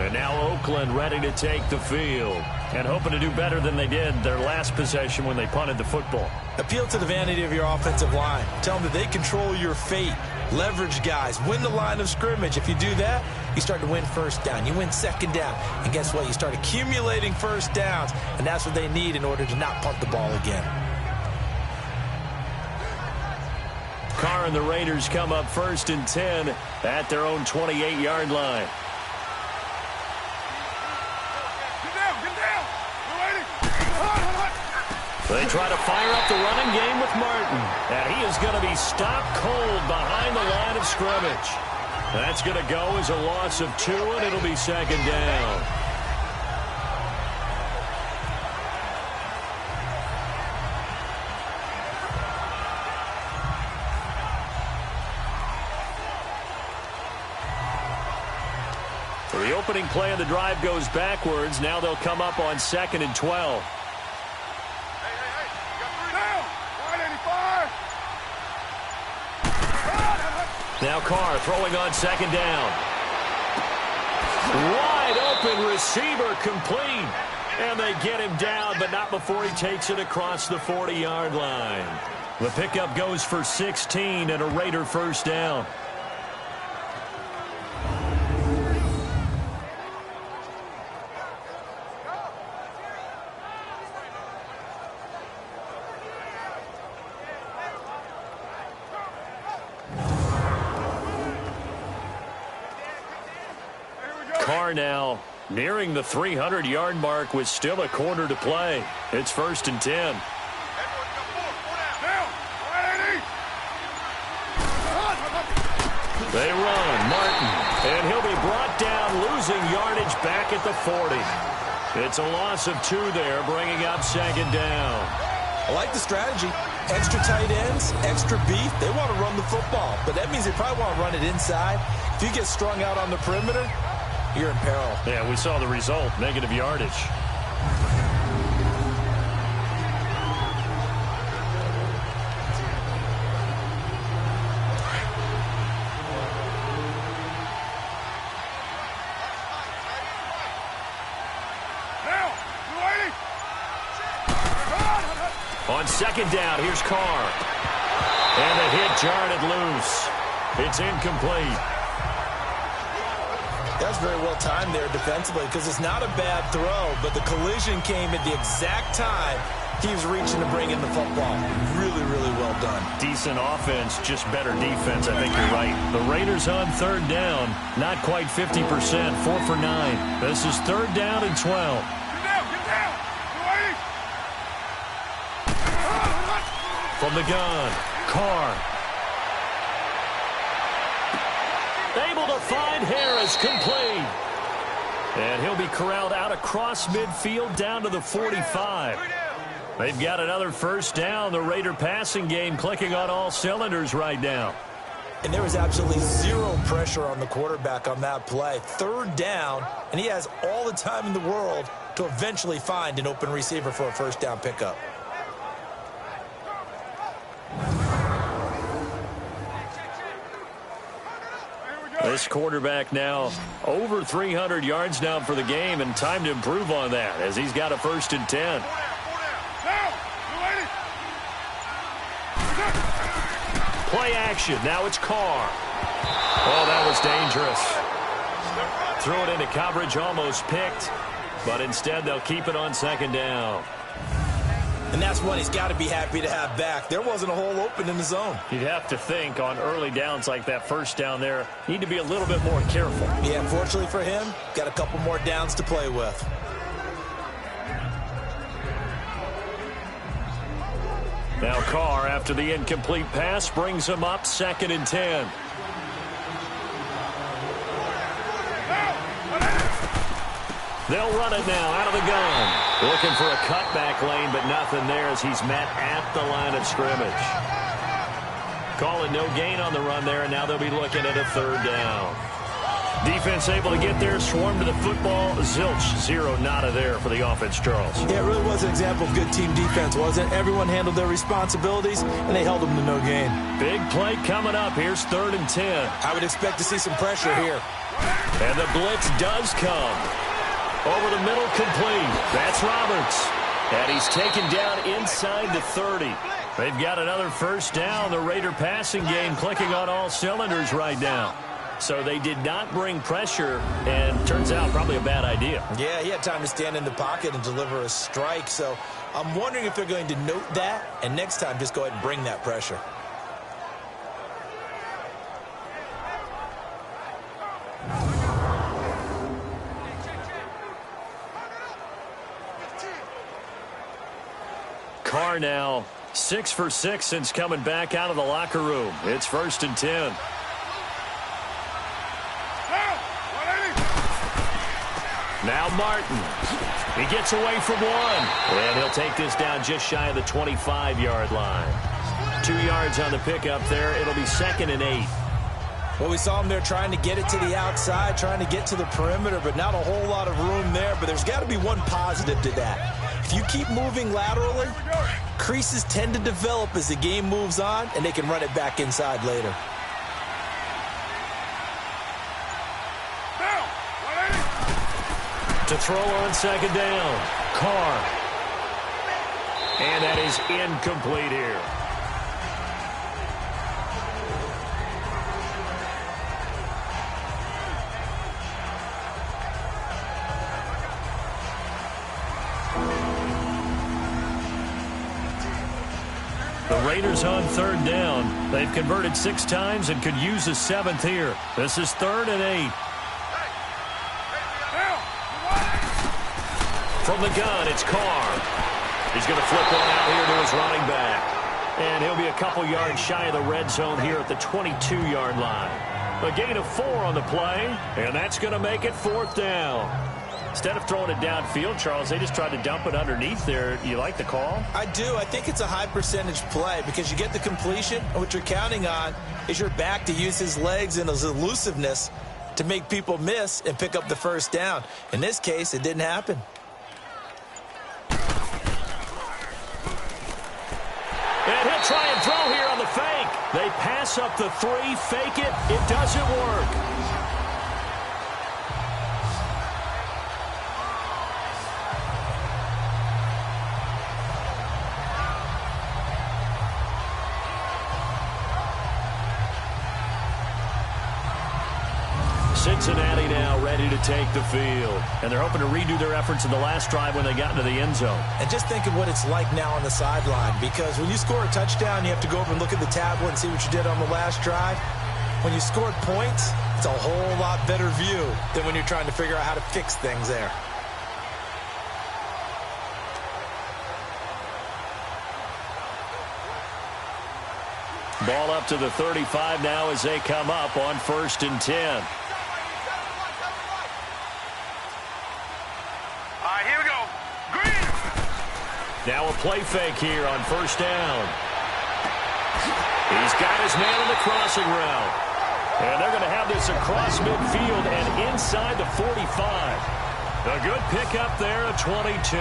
And now Oakland ready to take the field and hoping to do better than they did their last possession when they punted the football. Appeal to the vanity of your offensive line. Tell them that they control your fate. Leverage guys. Win the line of scrimmage. If you do that, you start to win first down. You win second down. And guess what? You start accumulating first downs. And that's what they need in order to not punt the ball again. Carr and the Raiders come up 1st and 10 at their own 28-yard line. They try to fire up the running game with Martin. And he is going to be stopped cold behind the line of scrimmage. That's going to go as a loss of 2, and it'll be second down. So the opening play of the drive goes backwards. Now they'll come up on 2nd and 12. Now Carr throwing on 2nd down. Wide open receiver complete. And they get him down, but not before he takes it across the 40-yard line. The pickup goes for 16 and a Raider first down. Carr now nearing the 300-yard mark with still a quarter to play. It's 1st and 10. They run. Martin. And he'll be brought down, losing yardage back at the 40. It's a loss of 2 there, bringing up 2nd down. I like the strategy. Extra tight ends, extra beef. They want to run the football, but that means they probably want to run it inside. If you get strung out on the perimeter, you're in peril. Yeah, we saw the result, negative yardage. On 2nd down, here's Carr. And the hit jarred it loose. It's incomplete. That's very well timed there defensively because it's not a bad throw, but the collision came at the exact time he was reaching to bring in the football. Really, really well done. Decent offense, just better defense. I think you're right. The Raiders on 3rd down, not quite 50%, 4 for 9. This is 3rd down and 12. Get down! From the gun, Carr. Able to find Harris, complete. And he'll be corralled out across midfield down to the 45. They've got another first down. The Raider passing game clicking on all cylinders right now. And there was absolutely zero pressure on the quarterback on that play. 3rd down, and he has all the time in the world to eventually find an open receiver for a first down pickup. This quarterback now over 300 yards now for the game, and time to improve on that as he's got a 1st and 10. Play action. Now it's Carr. Oh, that was dangerous. Threw it into coverage, almost picked, but instead they'll keep it on 2nd down. And that's one he's got to be happy to have back. There wasn't a hole open in the zone. You'd have to think on early downs like that first down there, need to be a little bit more careful. Yeah, fortunately for him, got a couple more downs to play with. Now Carr, after the incomplete pass, brings him up 2nd and 10. They'll run it now out of the gun. Looking for a cutback lane, but nothing there as he's met at the line of scrimmage. Call it no gain on the run there, and now they'll be looking at a 3rd down. Defense able to get there, swarm to the football. Zilch, zero, nada there for the offense, Charles. Yeah, it really was an example of good team defense, wasn't it? Everyone handled their responsibilities, and they held them to no gain. Big play coming up. Here's 3rd and 10. I would expect to see some pressure here. And the blitz does come. Over the middle, complete. That's Roberts. And he's taken down inside the 30. They've got another first down. The Raider passing game clicking on all cylinders right now. So they did not bring pressure, and turns out probably a bad idea. Yeah, he had time to stand in the pocket and deliver a strike. So I'm wondering if they're going to note that, and next time just go ahead and bring that pressure. Carr now 6 for 6 since coming back out of the locker room. It's 1st and 10. Now Martin. He gets away from one. And he'll take this down just shy of the 25-yard line. 2 yards on the pickup there. It'll be 2nd and 8. Well, we saw him there trying to get it to the outside, trying to get to the perimeter, but not a whole lot of room there. But there's got to be one positive to that. If you keep moving laterally, creases tend to develop as the game moves on, and they can run it back inside later. To throw on 2nd down, Carr. And that is incomplete here. The Raiders on 3rd down. They've converted 6 times and could use a 7th here. This is 3rd and 8. From the gun, it's Carr. He's going to flip one out here to his running back. And he'll be a couple yards shy of the red zone here at the 22-yard line. A gain of 4 on the play, and that's going to make it 4th down. Instead of throwing it downfield, Charles, they just tried to dump it underneath there. You like the call? I do. I think it's a high percentage play because you get the completion, and what you're counting on is your back to use his legs and his elusiveness to make people miss and pick up the first down. In this case, it didn't happen. And he'll try and throw here on the fake. They pass up the 3, fake it. It doesn't work. Cincinnati now ready to take the field. And they're hoping to redo their efforts in the last drive when they got into the end zone. And just think of what it's like now on the sideline, because when you score a touchdown, you have to go over and look at the tablet and see what you did on the last drive. When you scored points, it's a whole lot better view than when you're trying to figure out how to fix things there. Ball up to the 35 now as they come up on 1st and 10. Here we go. Green. Now a play fake here on 1st down. He's got his man on the crossing route. And they're going to have this across midfield and inside the 45. A good pickup there at 22.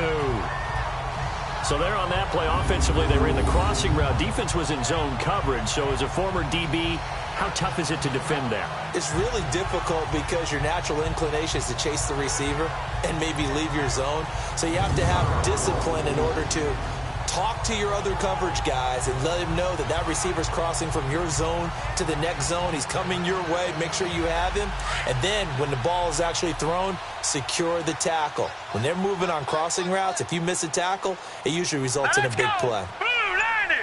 So there on that play, offensively, they were in the crossing route. Defense was in zone coverage. So as a former DB, how tough is it to defend that? It's really difficult because your natural inclination is to chase the receiver and maybe leave your zone. So you have to have discipline in order to talk to your other coverage guys and let him know that that receiver's crossing from your zone to the next zone. He's coming your way. Make sure you have him. And then when the ball is actually thrown, secure the tackle. When they're moving on crossing routes, if you miss a tackle, it usually results in a big play. Blue 90.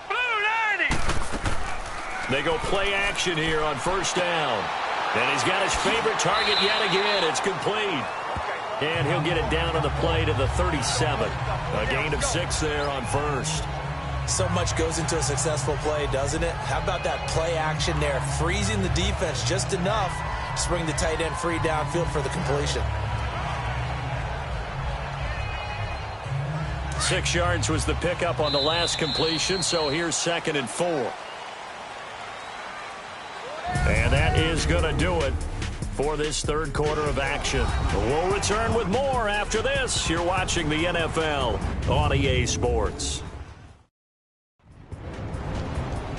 Blue 90. They go play action here on 1st down. And he's got his favorite target yet again. It's complete. And he'll get it down on the play to the 37. A gain of 6 there on 1st. So much goes into a successful play, doesn't it? How about that play action there? Freezing the defense just enough to bring the tight end free downfield for the completion. 6 yards was the pickup on the last completion, so here's 2nd and 4. And that is going to do it for this third quarter of action. We'll return with more after this. You're watching the NFL on EA Sports.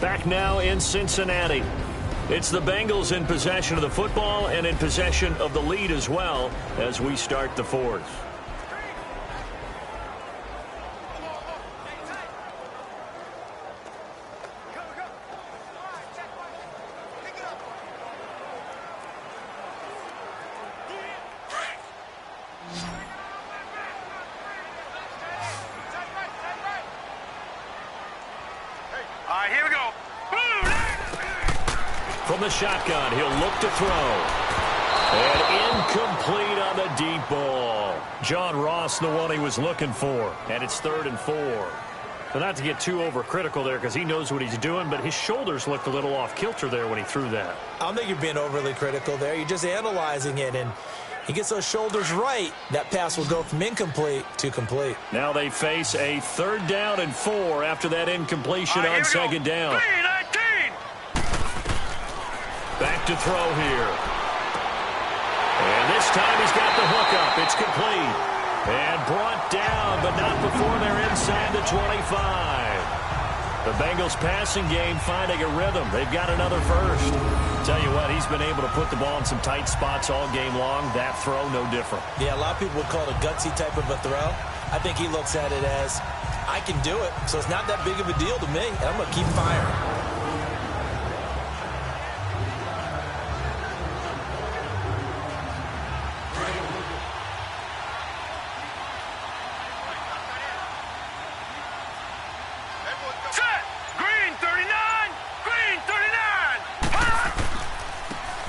Back now in Cincinnati. It's the Bengals in possession of the football and in possession of the lead as well as we start the fourth. Here we go. From the shotgun, he'll look to throw. And incomplete on the deep ball. John Ross, the one he was looking for. And it's 3rd and 4. So not to get too overcritical there because he knows what he's doing, but his shoulders looked a little off kilter there when he threw that. I don't think you're being overly critical there. You're just analyzing it, and he gets those shoulders right. That pass will go from incomplete to complete. Now they face a 3rd down and 4 after that incompletion on 2nd down. Back to throw here. And this time he's got the hookup. It's complete. And brought down, but not before they're inside the 25. The Bengals passing game finding a rhythm. They've got another first. Tell you what, he's been able to put the ball in some tight spots all game long. That throw, no different. Yeah, a lot of people would call it a gutsy type of a throw. I think he looks at it as, I can do it, so it's not that big of a deal to me, and I'm going to keep firing.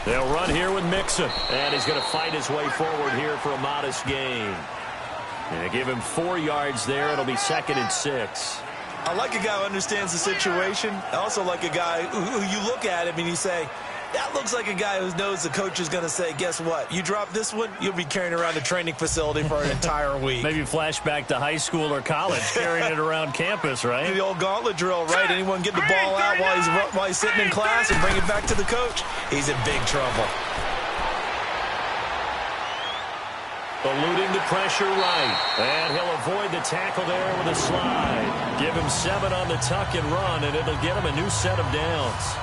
They'll run here with Mixon, and he's going to fight his way forward here for a modest gain. And give him 4 yards there. It'll be 2nd and 6. I like a guy who understands the situation. I also like a guy who you look at him and you say, that looks like a guy who knows the coach is going to say, guess what? You drop this one, you'll be carrying around the training facility for an entire week. Maybe flashback to high school or college, carrying it around campus, right? The old gauntlet drill, right? Anyone get the ball out while he's sitting in class and bring it back to the coach? He's in big trouble. Eluding the pressure right. And he'll avoid the tackle there with a slide. Give him 7 on the tuck and run, and it'll get him a new set of downs.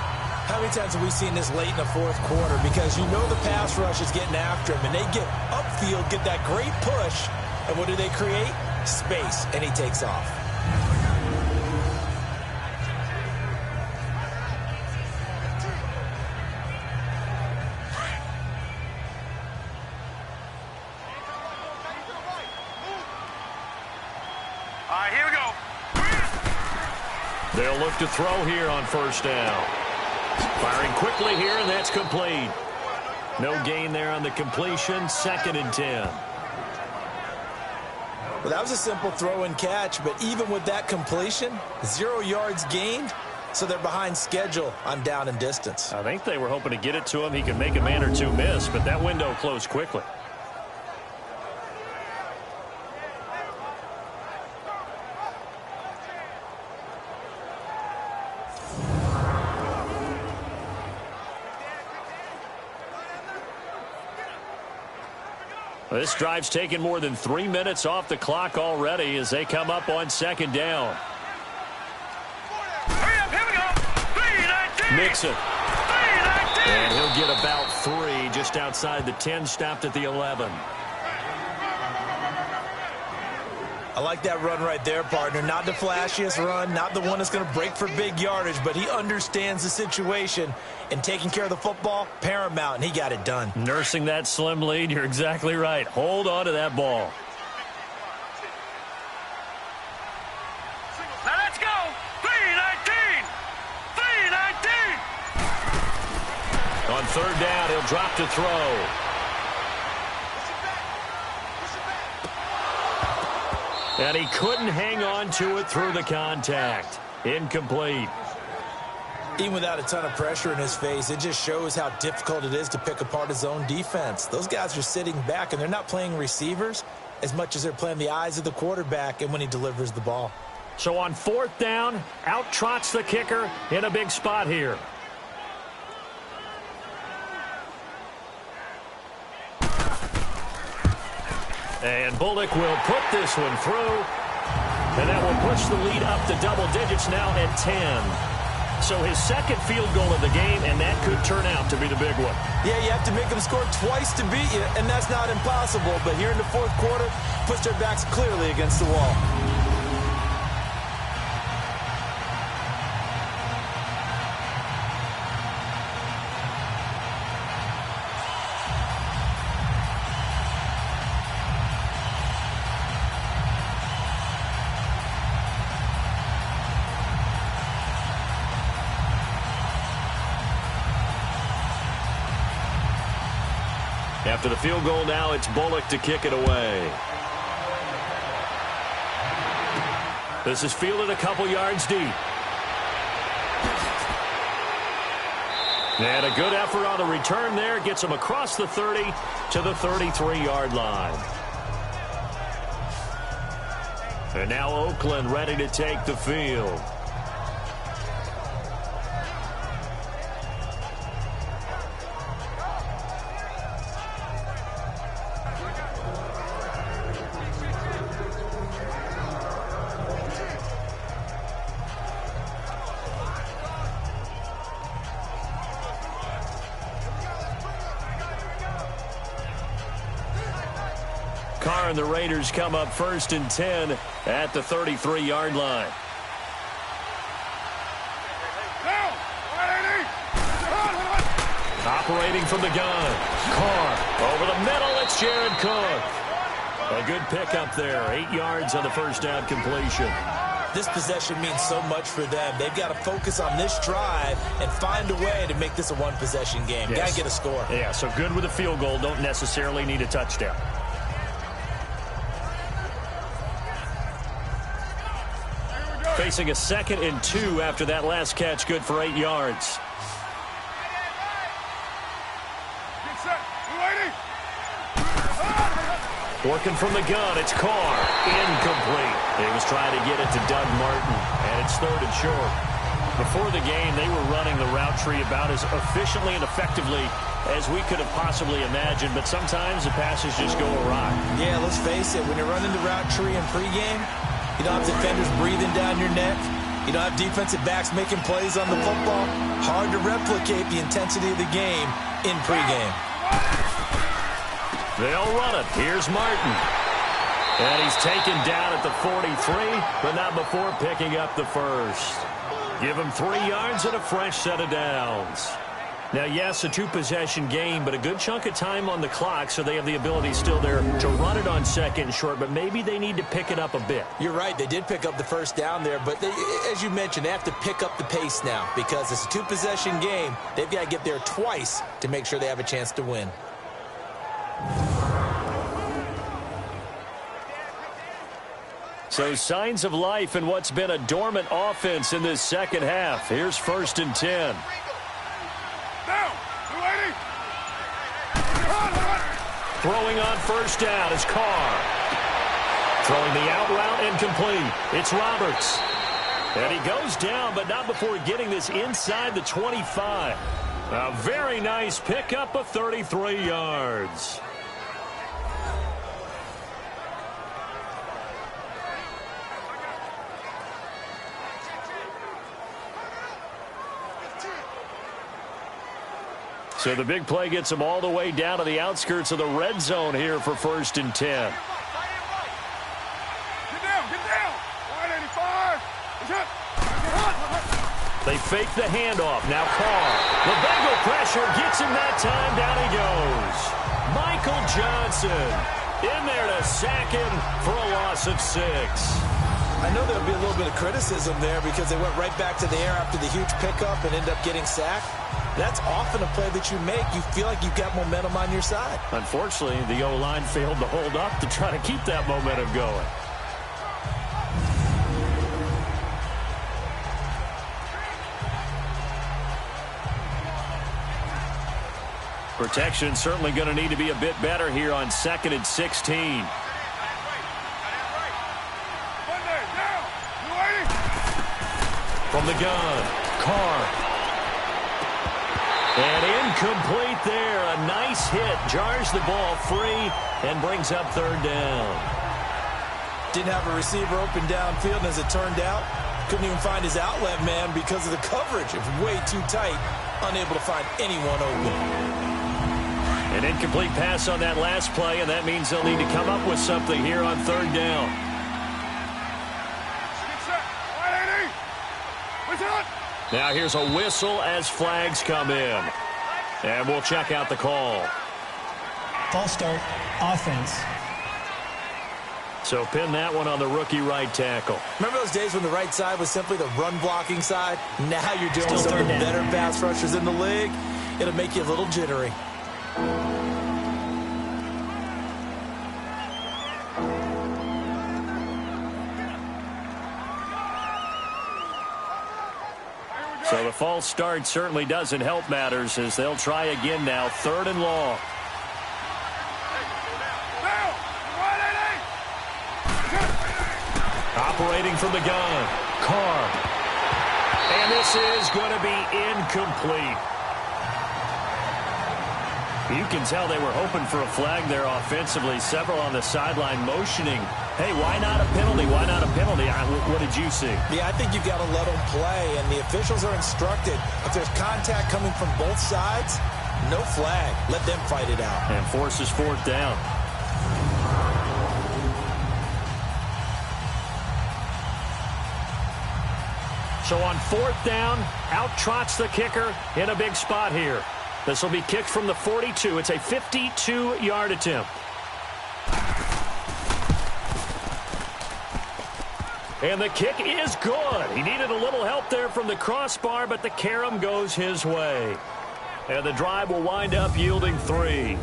How many times have we seen this late in the fourth quarter? Because you know the pass rush is getting after him, and they get upfield, get that great push, and what do they create? Space, and he takes off. Here we go. They'll look to throw here on 1st down. Firing quickly here, and that's complete. No gain there on the completion. 2nd and 10. Well, that was a simple throw and catch, but even with that completion, 0 yards gained, so they're behind schedule on down and distance. I think they were hoping to get it to him. He could make a man or two miss, but that window closed quickly. This drive's taken more than 3 minutes off the clock already as they come up on 2nd down. Hurry up, here we go. 3-19. Mixon. 3-19. And he'll get about 3 just outside the 10, stopped at the 11. I like that run right there, partner. Not the flashiest run, not the one that's going to break for big yardage, but he understands the situation, and taking care of the football, paramount, and he got it done. Nursing that slim lead, you're exactly right. Hold on to that ball. Now let's go. 3-19. 3-19. On 3rd down, he'll drop to throw. And he couldn't hang on to it through the contact. Incomplete. Even without a ton of pressure in his face, it just shows how difficult it is to pick apart his own defense. Those guys are sitting back, and they're not playing receivers as much as they're playing the eyes of the quarterback and when he delivers the ball. So on 4th down, out trots the kicker in a big spot here. And Bullock will put this one through. And that will push the lead up to double digits now at 10. So his second field goal of the game, and that could turn out to be the big one. Yeah, you have to make them score twice to beat you, and that's not impossible. But here in the fourth quarter, puts their backs clearly against the wall. After the field goal now, it's Bullock to kick it away. This is fielded a couple yards deep. And a good effort on the return there. Gets him across the 30 to the 33-yard line. And now Oakland ready to take the field. Carr and the Raiders come up 1st and 10 at the 33-yard line. Operating from the gun. Carr over the middle. It's Jared Cook. A good pickup there. 8 yards on the first down completion. This possession means so much for them. They've got to focus on this drive and find a way to make this a one-possession game. Yes. Got to get a score. Yeah, so good with a field goal. Don't necessarily need a touchdown. Facing a 2nd and 2 after that last catch. Good for 8 yards. Working from the gun, it's Carr. Incomplete. He was trying to get it to Doug Martin, and it's 3rd and short. Before the game, they were running the route tree about as efficiently and effectively as we could have possibly imagined, but sometimes the passes just go awry. Yeah, let's face it, when you're running the route tree in pregame, you don't have defenders breathing down your neck. You don't have defensive backs making plays on the football. Hard to replicate the intensity of the game in pregame. They'll run it. Here's Martin. And he's taken down at the 43, but not before picking up the first. Give him 3 yards and a fresh set of downs. Now, yes, a 2-possession game, but a good chunk of time on the clock, so they have the ability still there to run it on 2nd and short, but maybe they need to pick it up a bit. You're right. They did pick up the first down there, but they, as you mentioned, they have to pick up the pace now because it's a 2-possession game. They've got to get there twice to make sure they have a chance to win. So signs of life in what's been a dormant offense in this second half. Here's 1st and 10. Throwing on first down is Carr. Throwing the out route incomplete. It's Roberts. And he goes down, but not before getting this inside the 25. A very nice pickup of 33 yards. So the big play gets him all the way down to the outskirts of the red zone here for 1st and 10. Get down. 185. They fake the handoff. Now Carr. The Bengal pressure gets him that time. Down he goes. Michael Johnson in there to sack him for a loss of 6. I know there'll be a little bit of criticism there because they went right back to the air after the huge pickup and ended up getting sacked. That's often a play that you make. You feel like you've got momentum on your side. Unfortunately, the O-line failed to hold up to try to keep that momentum going. Protection certainly going to need to be a bit better here on 2nd and 16. From the gun, Carr. And incomplete there. A a nice hit, jars the ball free, and brings up third down. Didn't have a receiver open downfield, and as it turned out, couldn't even find his outlet man because of the coverage. It was way too tight, unable to find anyone open. An incomplete pass on that last play, and that means they'll need to come up with something here on third down. Now here's a whistle as flags come in. And we'll check out the call. False start, offense. So pin that one on the rookie right tackle. Remember those days when the right side was simply the run-blocking side? Now you're dealing with some of the better pass rushers in the league. It'll make you a little jittery. So the false start certainly doesn't help matters as they'll try again now, third and long. Operating from the gun, Carr. And this is going to be incomplete. You can tell they were hoping for a flag there offensively. Several on the sideline motioning. Hey, why not a penalty? Why not a penalty? What did you see? Yeah, I think you've got to let them play, and the officials are instructed. If there's contact coming from both sides, no flag. Let them fight it out. And forces fourth down. So on fourth down, out trots the kicker in a big spot here. This will be kicked from the 42. It's a 52-yard attempt. And the kick is good. He needed a little help there from the crossbar, but the carom goes his way. And the drive will wind up yielding 3.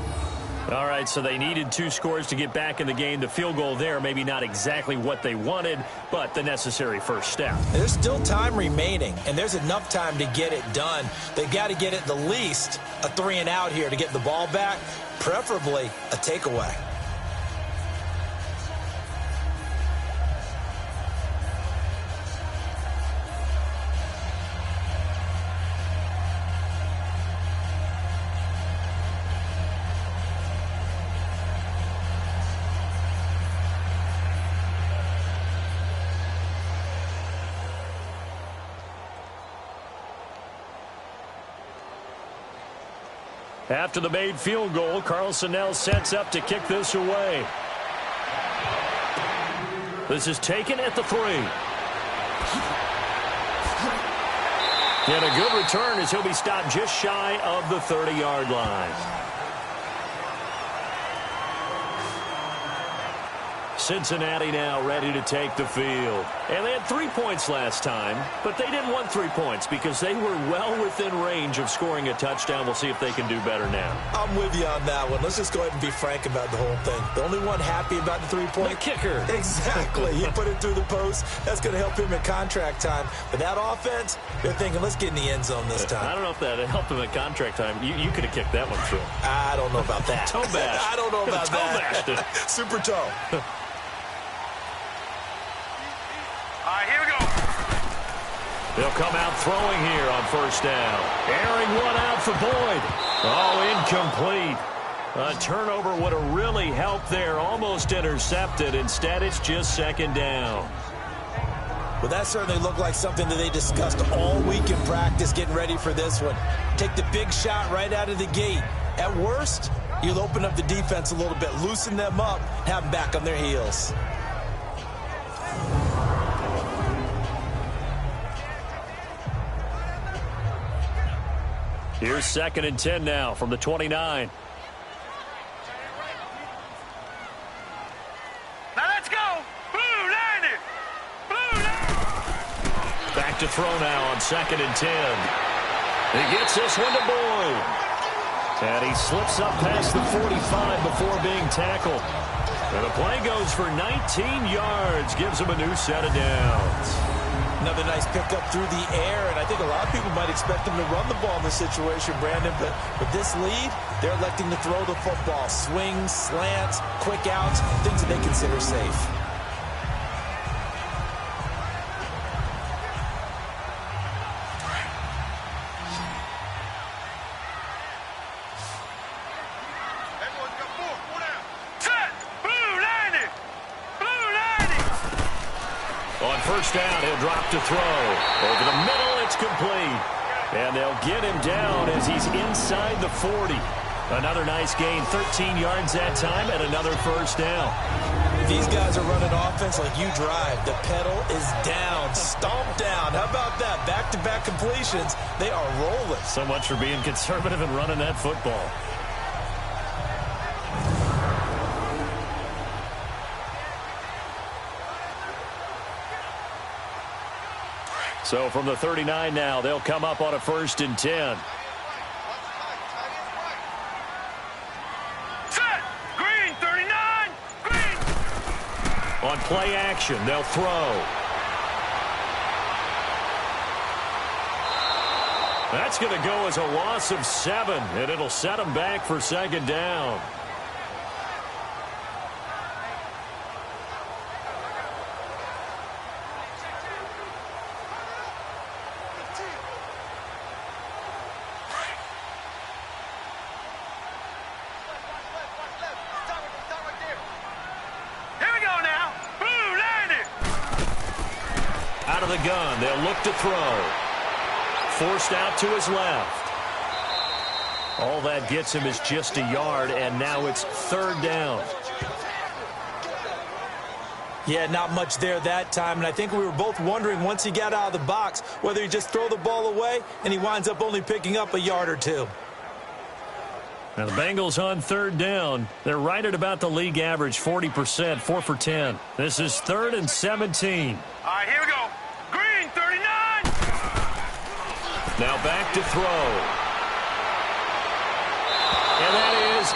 All right, so they needed 2 scores to get back in the game. The field goal there, maybe not exactly what they wanted, but the necessary first step. There's still time remaining, and there's enough time to get it done. They've got to get at the least a 3 and out here to get the ball back, preferably a takeaway. After the made field goal, Carlson now sets up to kick this away. This is taken at the 3. And a good return as he'll be stopped just shy of the 30-yard line. Cincinnati now ready to take the field. And they had 3 points last time, but they didn't want 3 points because they were well within range of scoring a touchdown. We'll see if they can do better now. I'm with you on that one. Let's just go ahead and be frank about the whole thing. The only one happy about the 3-point? The kicker. Exactly. He put it through the post. That's going to help him at contract time. But that offense, they're thinking, let's get in the end zone this time. I don't know if that helped him at contract time. You could have kicked that one through. I don't know about that. Toe bash. I don't know about that. Toe bashed it. Super toe. All right, here we go. They'll come out throwing here on first down. Airing one out for Boyd. Oh, incomplete. A turnover would have really helped there. Almost intercepted. Instead, it's just second down. Well, that certainly looked like something that they discussed all week in practice getting ready for this one. Take the big shot right out of the gate. At worst, you'll open up the defense a little bit, loosen them up, have them back on their heels. Here's 2nd and 10 now from the 29. Now let's go. Blue line it. Blue line. Back to throw now on 2nd and 10. He gets this one to Boyd. And he slips up past the 45 before being tackled. And the play goes for 19 yards. Gives him a new set of downs. Another nice pickup through the air, and I think a lot of people might expect them to run the ball in this situation, Brandon, but with this lead, they're electing to throw the football. Swings, slants, quick outs, things that they consider safe. first down. He'll drop to throw. Over the middle, it's complete. And they'll get him down as he's inside the 40. Another nice gain, 13 yards that time, and another first down. These guys are running offense like you drive. The pedal is down, stomped down. How about that? Back-to-back completions. They are rolling. So much for being conservative and running that football. So from the 39 now, they'll come up on a 1st and 10. Set! Green, 39! Green! On play action, they'll throw. That's going to go as a loss of 7, and it'll set them back for 2nd down. Out of the gun, they'll look to throw. Forced out to his left. All that gets him is just a yard, and now it's 3rd down. Yeah, not much there that time, and I think we were both wondering once he got out of the box whether he just throw the ball away, and he winds up only picking up a yard or 2. Now the Bengals on 3rd down. They're right at about the league average, 40%, 4 for 10. This is 3rd and 17. All right, here we go. Green, 39! Now back to throw. And that is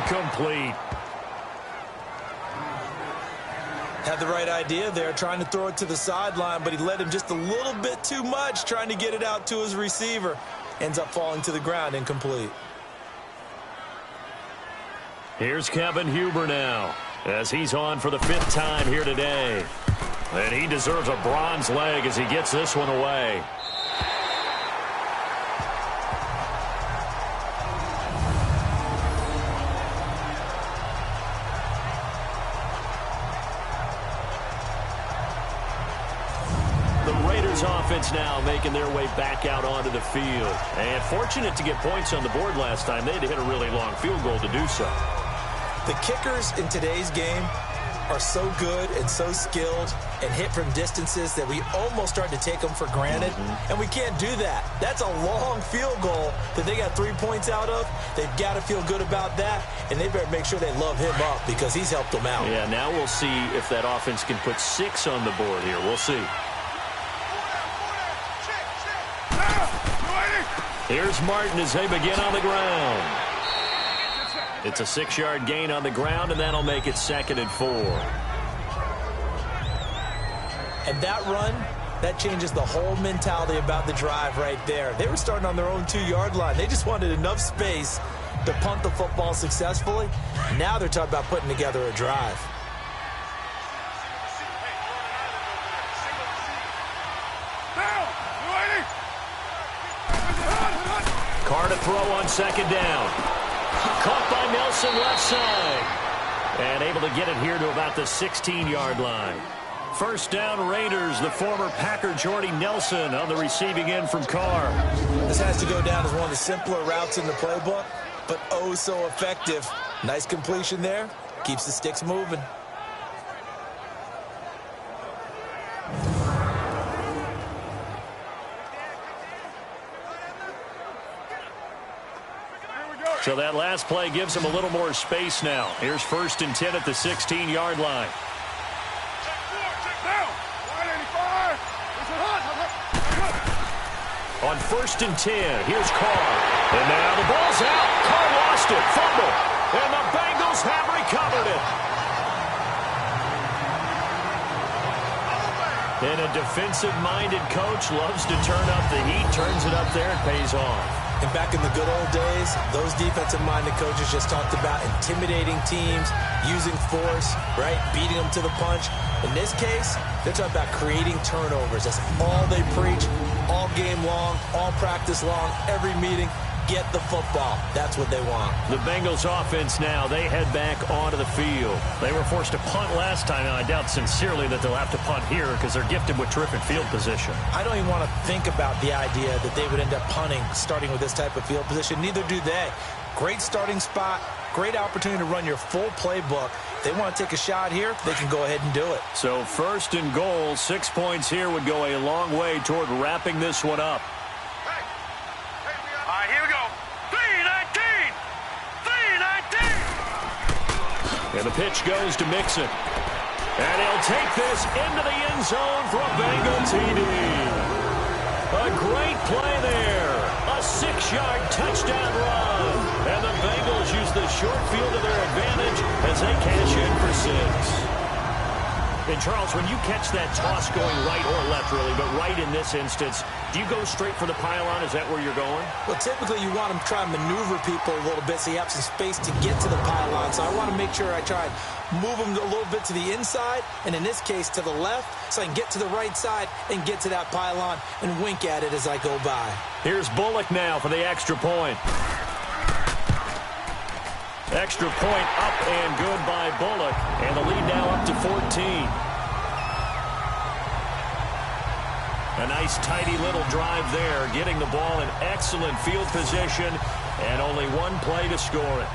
incomplete. Had the right idea there, trying to throw it to the sideline, but he led him just a little bit too much, trying to get it out to his receiver. Ends up falling to the ground, incomplete. Here's Kevin Huber now, as he's on for the 5th time here today. And he deserves a bronze leg as he gets this one away. Offense now making their way back out onto the field. And fortunate to get points on the board last time. They had to hit a really long field goal to do so. The kickers in today's game are so good and so skilled and hit from distances that we almost start to take them for granted. And we can't do that. That's a long field goal that they got 3 points out of. They've got to feel good about that, and they better make sure they love him up because he's helped them out. Yeah, now we'll see if that offense can put 6 on the board here. We'll see. Here's Martin as they begin on the ground. It's a 6-yard gain on the ground, and that'll make it 2nd and 4. And that run, that changes the whole mentality about the drive right there. They were starting on their own 2-yard line. They just wanted enough space to punt the football successfully. Now they're talking about putting together a drive. Carr to throw on 2nd down. Caught by Nelson left side. And able to get it here to about the 16-yard line. 1st down Raiders, the former Packer Jordy Nelson on the receiving end from Carr. This has to go down as one of the simpler routes in the playbook, but oh so effective. Nice completion there. Keeps the sticks moving. So that last play gives him a little more space now. Here's 1st and 10 at the 16-yard line. On 1st and 10, here's Carr. And now the ball's out. Carr lost it. Fumble. And the Bengals have recovered it. And a defensive-minded coach loves to turn up the heat, turns it up there, and pays off. And back in the good old days, those defensive-minded coaches just talked about intimidating teams, using force, right, beating them to the punch. In this case, they're talking about creating turnovers. That's all they preach all game long, all practice long, every meeting. get the football. That's what they want. The Bengals offense now, they head back onto the field. They were forced to punt last time, and I doubt sincerely that they'll have to punt here because they're gifted with terrific field position. I don't even want to think about the idea that they would end up punting starting with this type of field position. Neither do they. Great starting spot, great opportunity to run your full playbook. If they want to take a shot here, they can go ahead and do it. So 1st and goal, 6 points here would go a long way toward wrapping this one up. All right, here we go. 3-19. 3-19. And the pitch goes to Mixon. And he'll take this into the end zone for a Bengal TD. A great play there. A 6-yard touchdown run. And the Bengals use the short field to their advantage as they cash in for 6. And, Charles, when you catch that toss going right or left, really, but right in this instance, do you go straight for the pylon? Is that where you're going? Well, typically you want to try and maneuver people a little bit so you have some space to get to the pylon. So I want to make sure I try and move them a little bit to the inside, and in this case to the left, so I can get to the right side and get to that pylon and wink at it as I go by. Here's Bullock now for the extra point. Extra point up and good by Bullock. And the lead now up to 14. A nice tidy little drive there, getting the ball in excellent field position, and only one play to score it.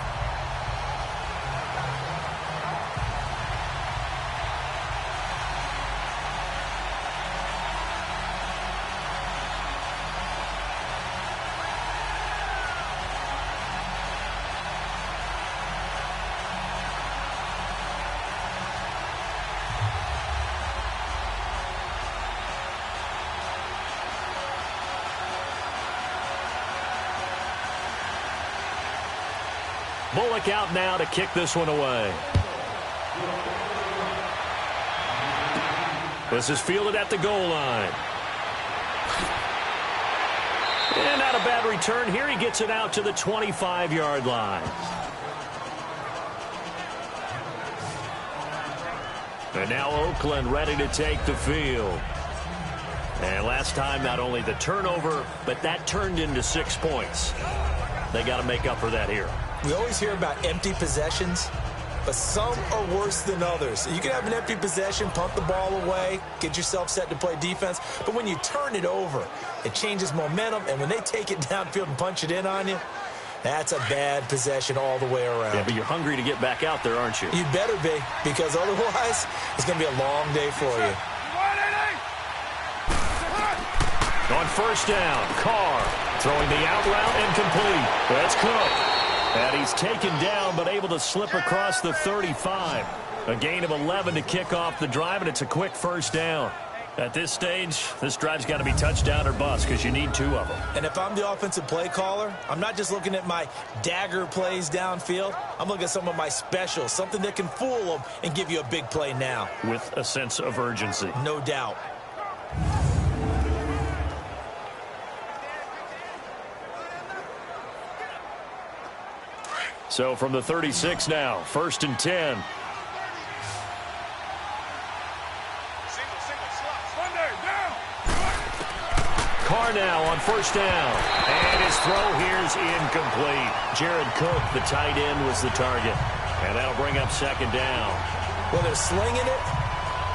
Bullock out now to kick this one away. This is fielded at the goal line. And not a bad return here. He gets it out to the 25-yard line. And now Oakland ready to take the field. And last time, not only the turnover, but that turned into 6 points. They got to make up for that here. We always hear about empty possessions, but some are worse than others. You can have an empty possession, punt the ball away, get yourself set to play defense, but when you turn it over, it changes momentum, and when they take it downfield and punch it in on you, that's a bad possession all the way around. Yeah, but you're hungry to get back out there, aren't you? You better be, because otherwise, it's going to be a long day for you. On 1st down, Carr throwing the out route and complete. That's Cook. And he's taken down, but able to slip across the 35. A gain of 11 to kick off the drive, and it's a quick 1st down. At this stage, this drive's got to be touchdown or bust because you need 2 of them. And if I'm the offensive play caller, I'm not just looking at my dagger plays downfield. I'm looking at some of my specials, something that can fool them and give you a big play now. With a sense of urgency. No doubt. So from the 36 now, 1st and 10. Carr now on 1st down. And his throw here's incomplete. Jared Cook, the tight end, was the target. And that'll bring up 2nd down. Well, they're slinging it.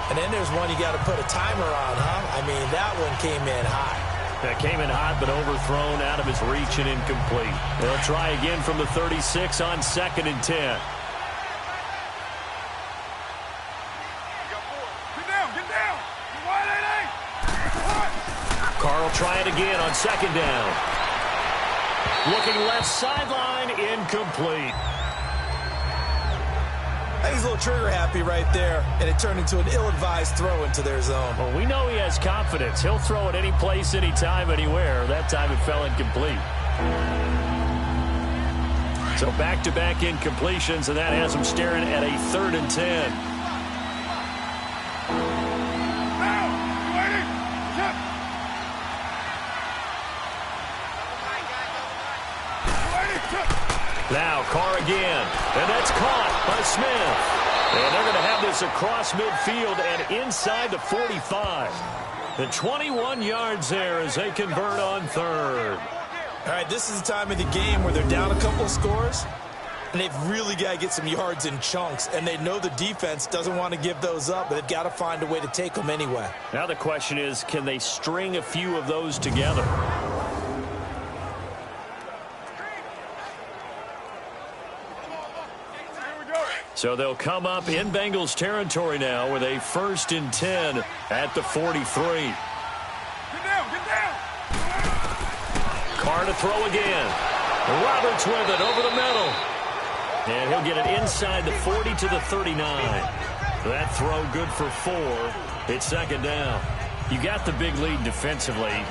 And then there's one you got to put a timer on, huh? I mean, that one came in high. That came in hot, but overthrown out of his reach and incomplete. They'll try again from the 36 on 2nd and 10. Get down, get down. Carr will try it again on 2nd down. Looking left sideline, incomplete. I think he's a little trigger happy right there, and it turned into an ill-advised throw into their zone. Well, we know he has confidence. He'll throw it any place, anytime, anywhere. That time it fell incomplete. So back-to-back incompletions, and that has him staring at a 3rd and 10. Now Carr again, and that's caught by Smith. And they're going to have this across midfield and inside the 45. The 21 yards there as they convert on 3rd. All right, this is the time of the game where they're down a couple of scores, and they've really got to get some yards in chunks, and they know the defense doesn't want to give those up, but they've got to find a way to take them anyway. Now the question is, can they string a few of those together? So they'll come up in Bengals territory now with a 1st and 10 at the 43. Get down. Carr to throw again. Roberts with it over the middle. And he'll get it inside the 40 to the 39. That throw good for 4. It's 2nd down. You got the big lead defensively.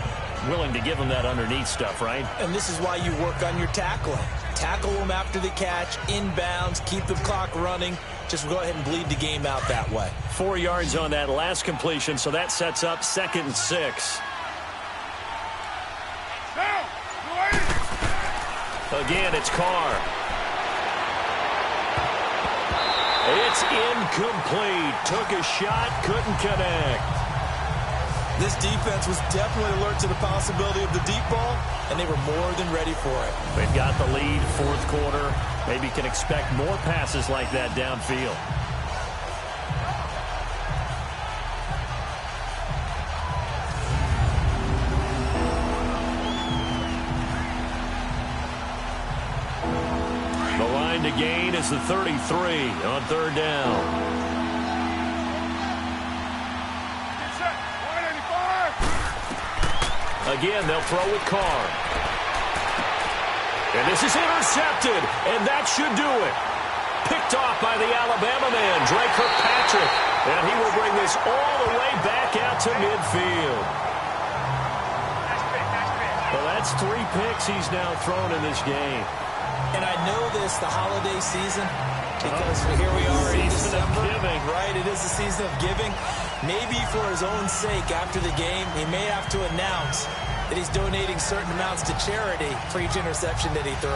Willing to give them that underneath stuff, right? And this is why you work on your tackling. Tackle them after the catch, inbounds, keep the clock running. Just go ahead and bleed the game out that way. 4 yards on that last completion, so that sets up 2nd and 6. Again, it's Carr. It's incomplete. Took a shot, couldn't connect. This defense was definitely alert to the possibility of the deep ball, and they were more than ready for it. They've got the lead, 4th quarter. Maybe can expect more passes like that downfield. The line to gain is the 33 on 3rd down. Again, they'll throw with Carr. And this is intercepted, and that should do it. Picked off by the Alabama man, Drake Kirkpatrick. And he will bring this all the way back out to midfield. Well, that's 3 picks he's now thrown in this game. And I know this, the holiday season, because here we are in December. Right, it is the season of giving. Maybe for his own sake, after the game, he may have to announce that he's donating certain amounts to charity for each interception that he threw.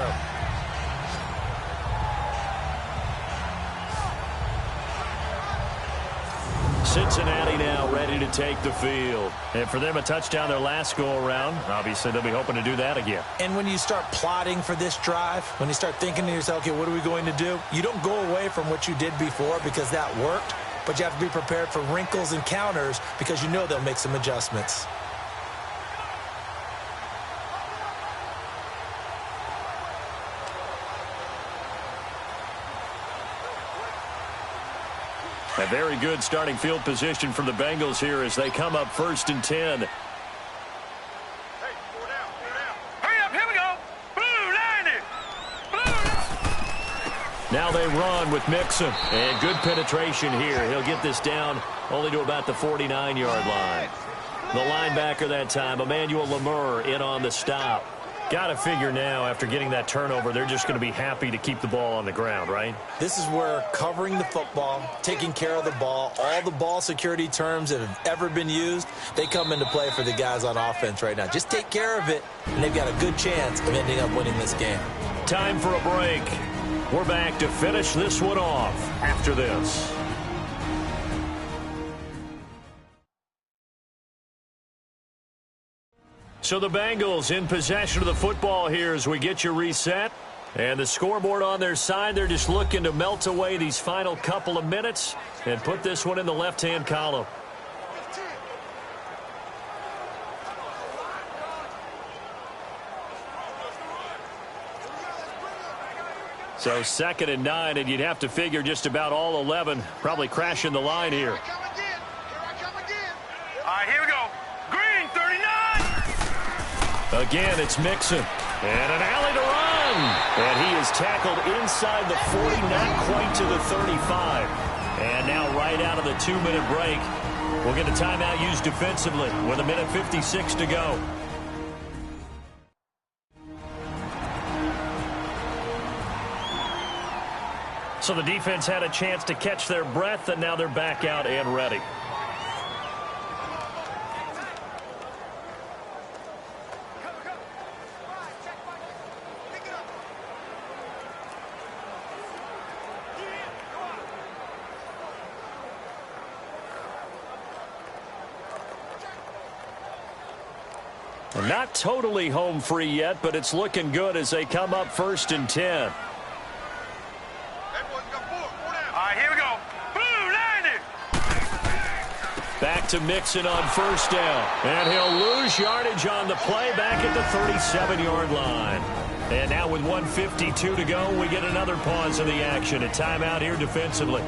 Cincinnati now ready to take the field. And for them, a touchdown their last go-around. Obviously, they'll be hoping to do that again. And when you start plotting for this drive, when you start thinking to yourself, okay, what are we going to do? You don't go away from what you did before because that worked. But you have to be prepared for wrinkles and counters because you know they'll make some adjustments. A very good starting field position for the Bengals here as they come up 1st and 10. Hey, 4 down. Hurry up, here we go. Blue, line it. Blue. Now they run with Mixon. And good penetration here. He'll get this down only to about the 49-yard line. The linebacker that time, Emmanuel Lemur, in on the stop. Got to figure now, after getting that turnover, they're just going to be happy to keep the ball on the ground, right? This is where covering the football, taking care of the ball, all the ball security terms that have ever been used, they come into play for the guys on offense right now. Just take care of it, and they've got a good chance of ending up winning this game. Time for a break. We're back to finish this one off after this. So the Bengals in possession of the football here as we get you reset. And the scoreboard on their side, they're just looking to melt away these final couple of minutes and put this one in the left-hand column. So 2nd and 9, and you'd have to figure just about all 11 probably crashing the line here. All right, here we go. Green, 39. Again, it's Mixon. And an alley to run. And he is tackled inside the 40, not quite to the 35. And now right out of the 2-minute break, we'll get a timeout used defensively with 1:56 to go. So the defense had a chance to catch their breath, and now they're back out and ready. Not totally home free yet, but it's looking good as they come up 1st and 10. All right, here we go. Blue, 90. Back to Mixon on 1st down. And he'll lose yardage on the play back at the 37-yard line. And now with 1:52 to go, we get another pause in the action. A timeout here defensively.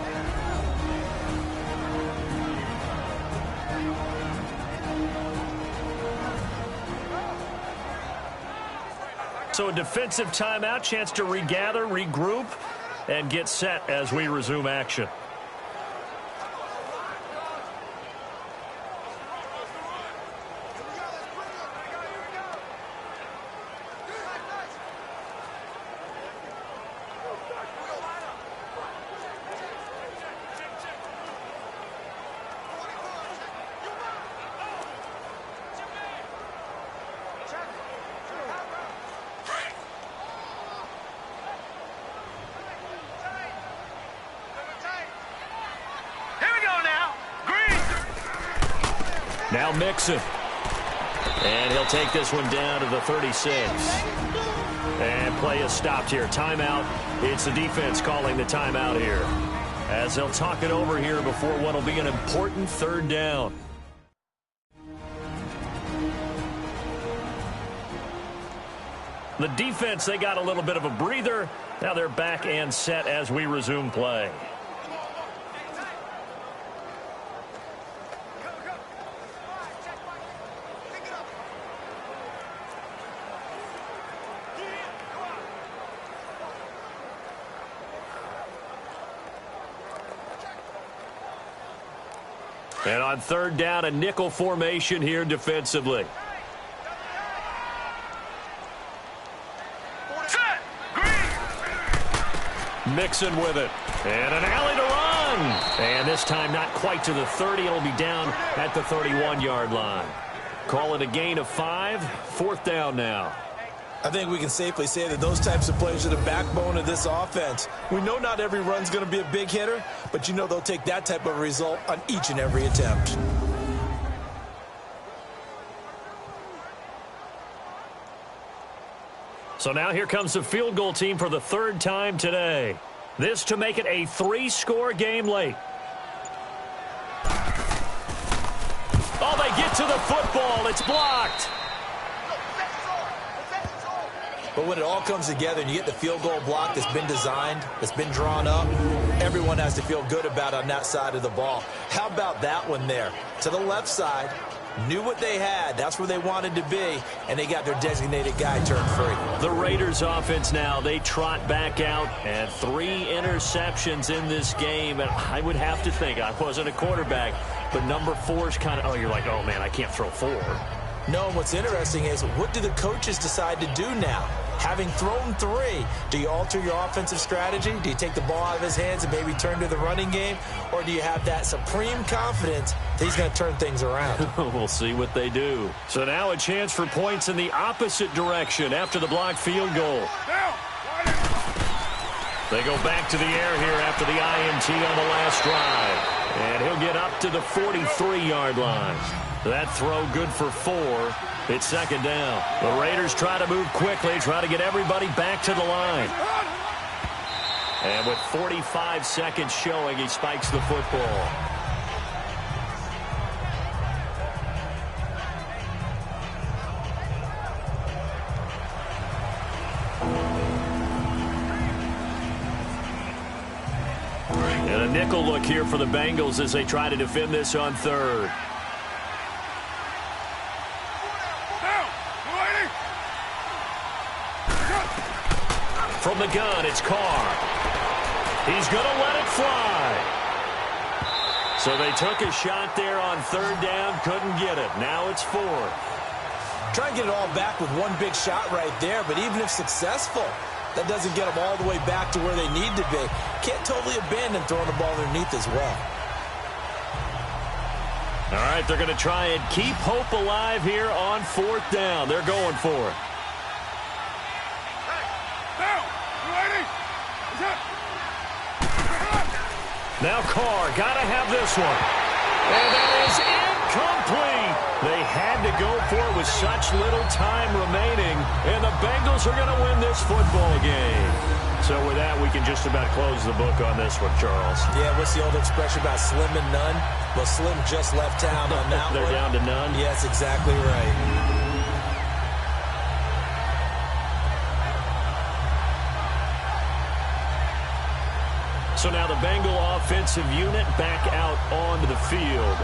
So a defensive timeout, chance to regather, regroup, and get set as we resume action. Now Mixon. And he'll take this one down to the 36. And play is stopped here. Timeout. It's the defense calling the timeout here, as they'll talk it over here before what will be an important 3rd down. The defense, they got a little bit of a breather. Now they're back and set as we resume play. And on 3rd down, a nickel formation here defensively. Mixon with it. And an alley to run. And this time not quite to the 30. It'll be down at the 31-yard line. Call it a gain of 5. 4th down now. I think we can safely say that those types of plays are the backbone of this offense. We know not every run's going to be a big hitter, but you know they'll take that type of result on each and every attempt. So now here comes the field goal team for the 3rd time today. This to make it a 3-score game late. Oh, they get to the football. It's blocked. But when it all comes together and you get the field goal block that's been designed, that's been drawn up, everyone has to feel good about on that side of the ball. How about that one there? To the left side, knew what they had. That's where they wanted to be, and they got their designated guy turned free. The Raiders offense now, they trot back out, and 3 interceptions in this game. And I would have to think, I wasn't a quarterback, but number 4 is kind of, oh, you're like, oh, man, I can't throw 4. No, and what's interesting is, what do the coaches decide to do now? Having thrown 3, do you alter your offensive strategy? Do you take the ball out of his hands and maybe turn to the running game? Or do you have that supreme confidence that he's going to turn things around? We'll see what they do. So now a chance for points in the opposite direction after the blocked field goal. They go back to the air here after the INT on the last drive. And he'll get up to the 43-yard line. That throw good for 4. It's 2nd down. The Raiders try to move quickly, try to get everybody back to the line. And with 45 seconds showing, he spikes the football. And a nickel look here for the Bengals as they try to defend this on 3rd. From the gun, it's Carr. He's going to let it fly. So they took a shot there on 3rd down, couldn't get it. Now it's 4th. Try and get it all back with one big shot right there, but even if successful, that doesn't get them all the way back to where they need to be. Can't totally abandon throwing the ball underneath as well. All right, they're going to try and keep hope alive here on 4th down. They're going for it. Now Carr, got to have this one. And that is incomplete. They had to go for it with such little time remaining, and the Bengals are going to win this football game. So with that, we can just about close the book on this one, Charles. Yeah, what's the old expression about slim and none? Well, Slim just left town on that They're one. down to none? Yes, exactly right. So now the Bengal offensive unit back out onto the field.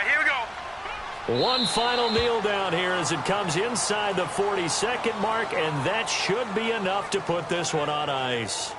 Here we go. One final kneel down here as it comes inside the 40-second mark, and that should be enough to put this one on ice.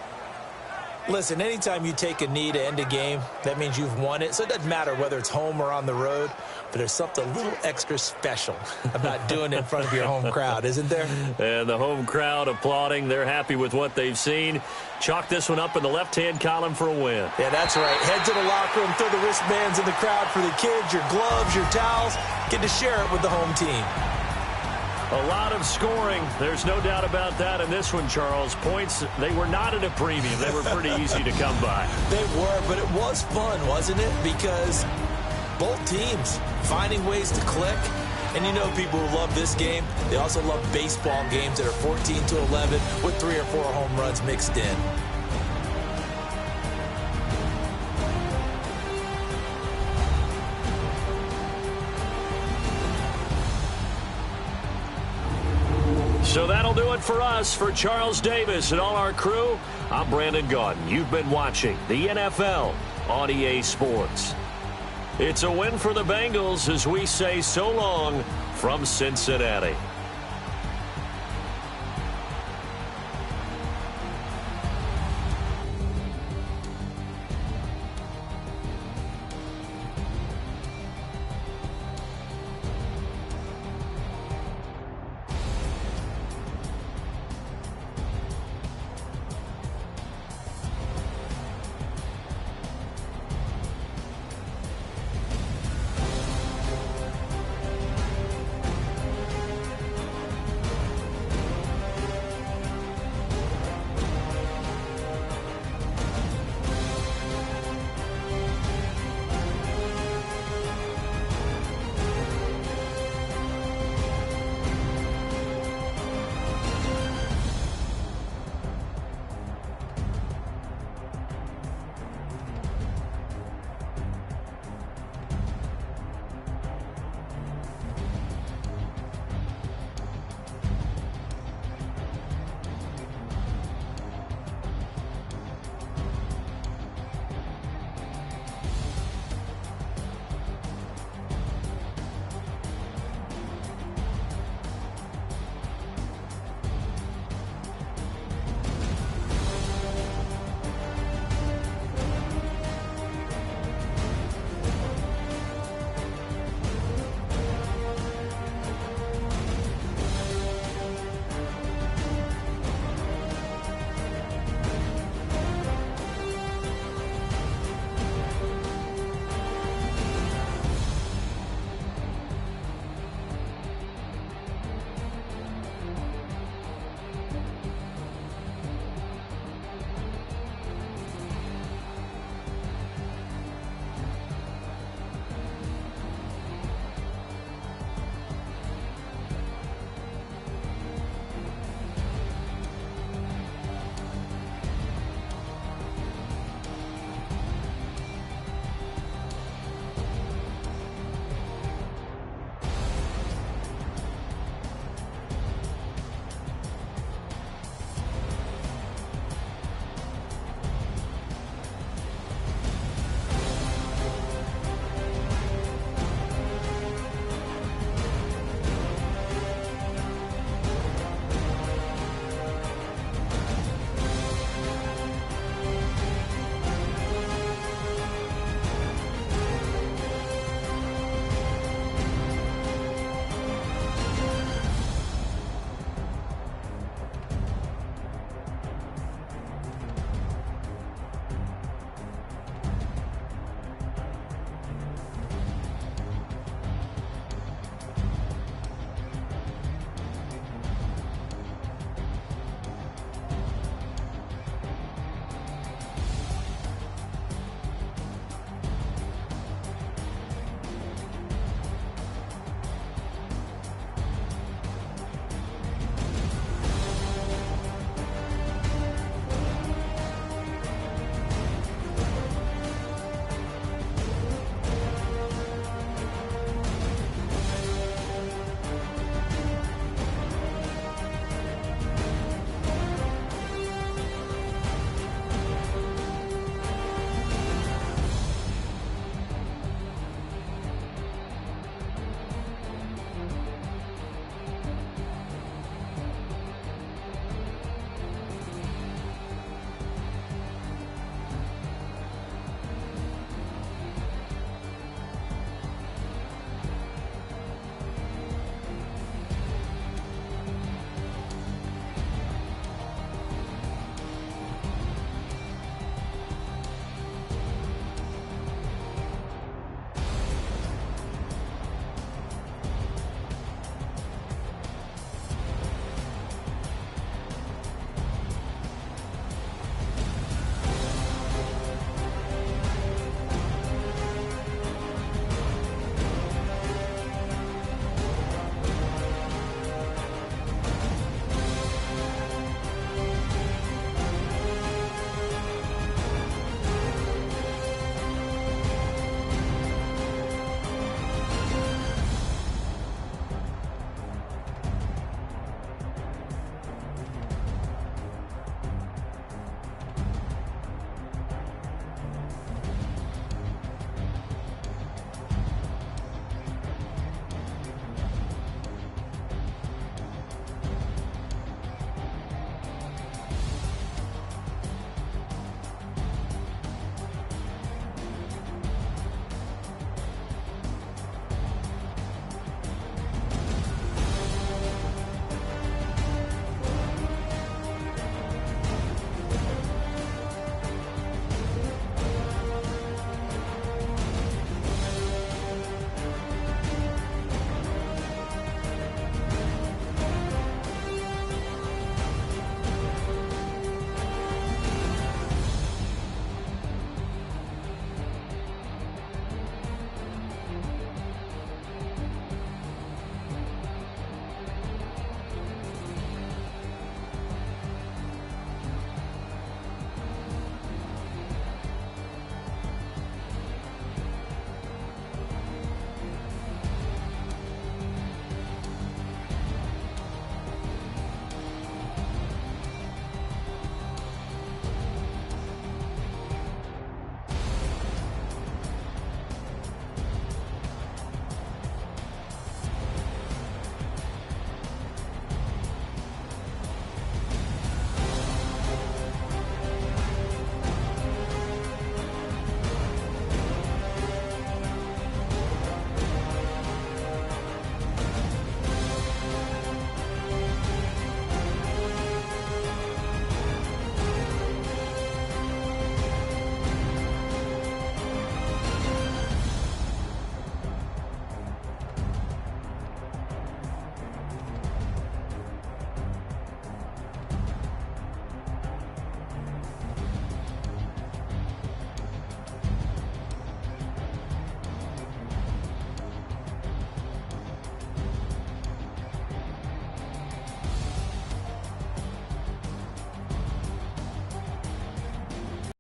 Listen, anytime you take a knee to end a game, that means you've won it. So it doesn't matter whether it's home or on the road, but there's something a little extra special about doing it in front of your home crowd, isn't there? And the home crowd applauding. They're happy with what they've seen. Chalk this one up in the left-hand column for a win. Yeah, that's right. Head to the locker room, throw the wristbands in the crowd for the kids, your gloves, your towels. Get to share it with the home team. A lot of scoring. There's no doubt about that in this one, Charles. Points, they were not at a premium. They were pretty easy to come by. They were, but it was fun, wasn't it? Because both teams finding ways to click. And you know people who love this game, they also love baseball games that are 14-11 with 3 or 4 home runs mixed in. So that'll do it for us. For Charles Davis and all our crew, I'm Brandon Gaudin. You've been watching the NFL on EA Sports. It's a win for the Bengals as we say so long from Cincinnati.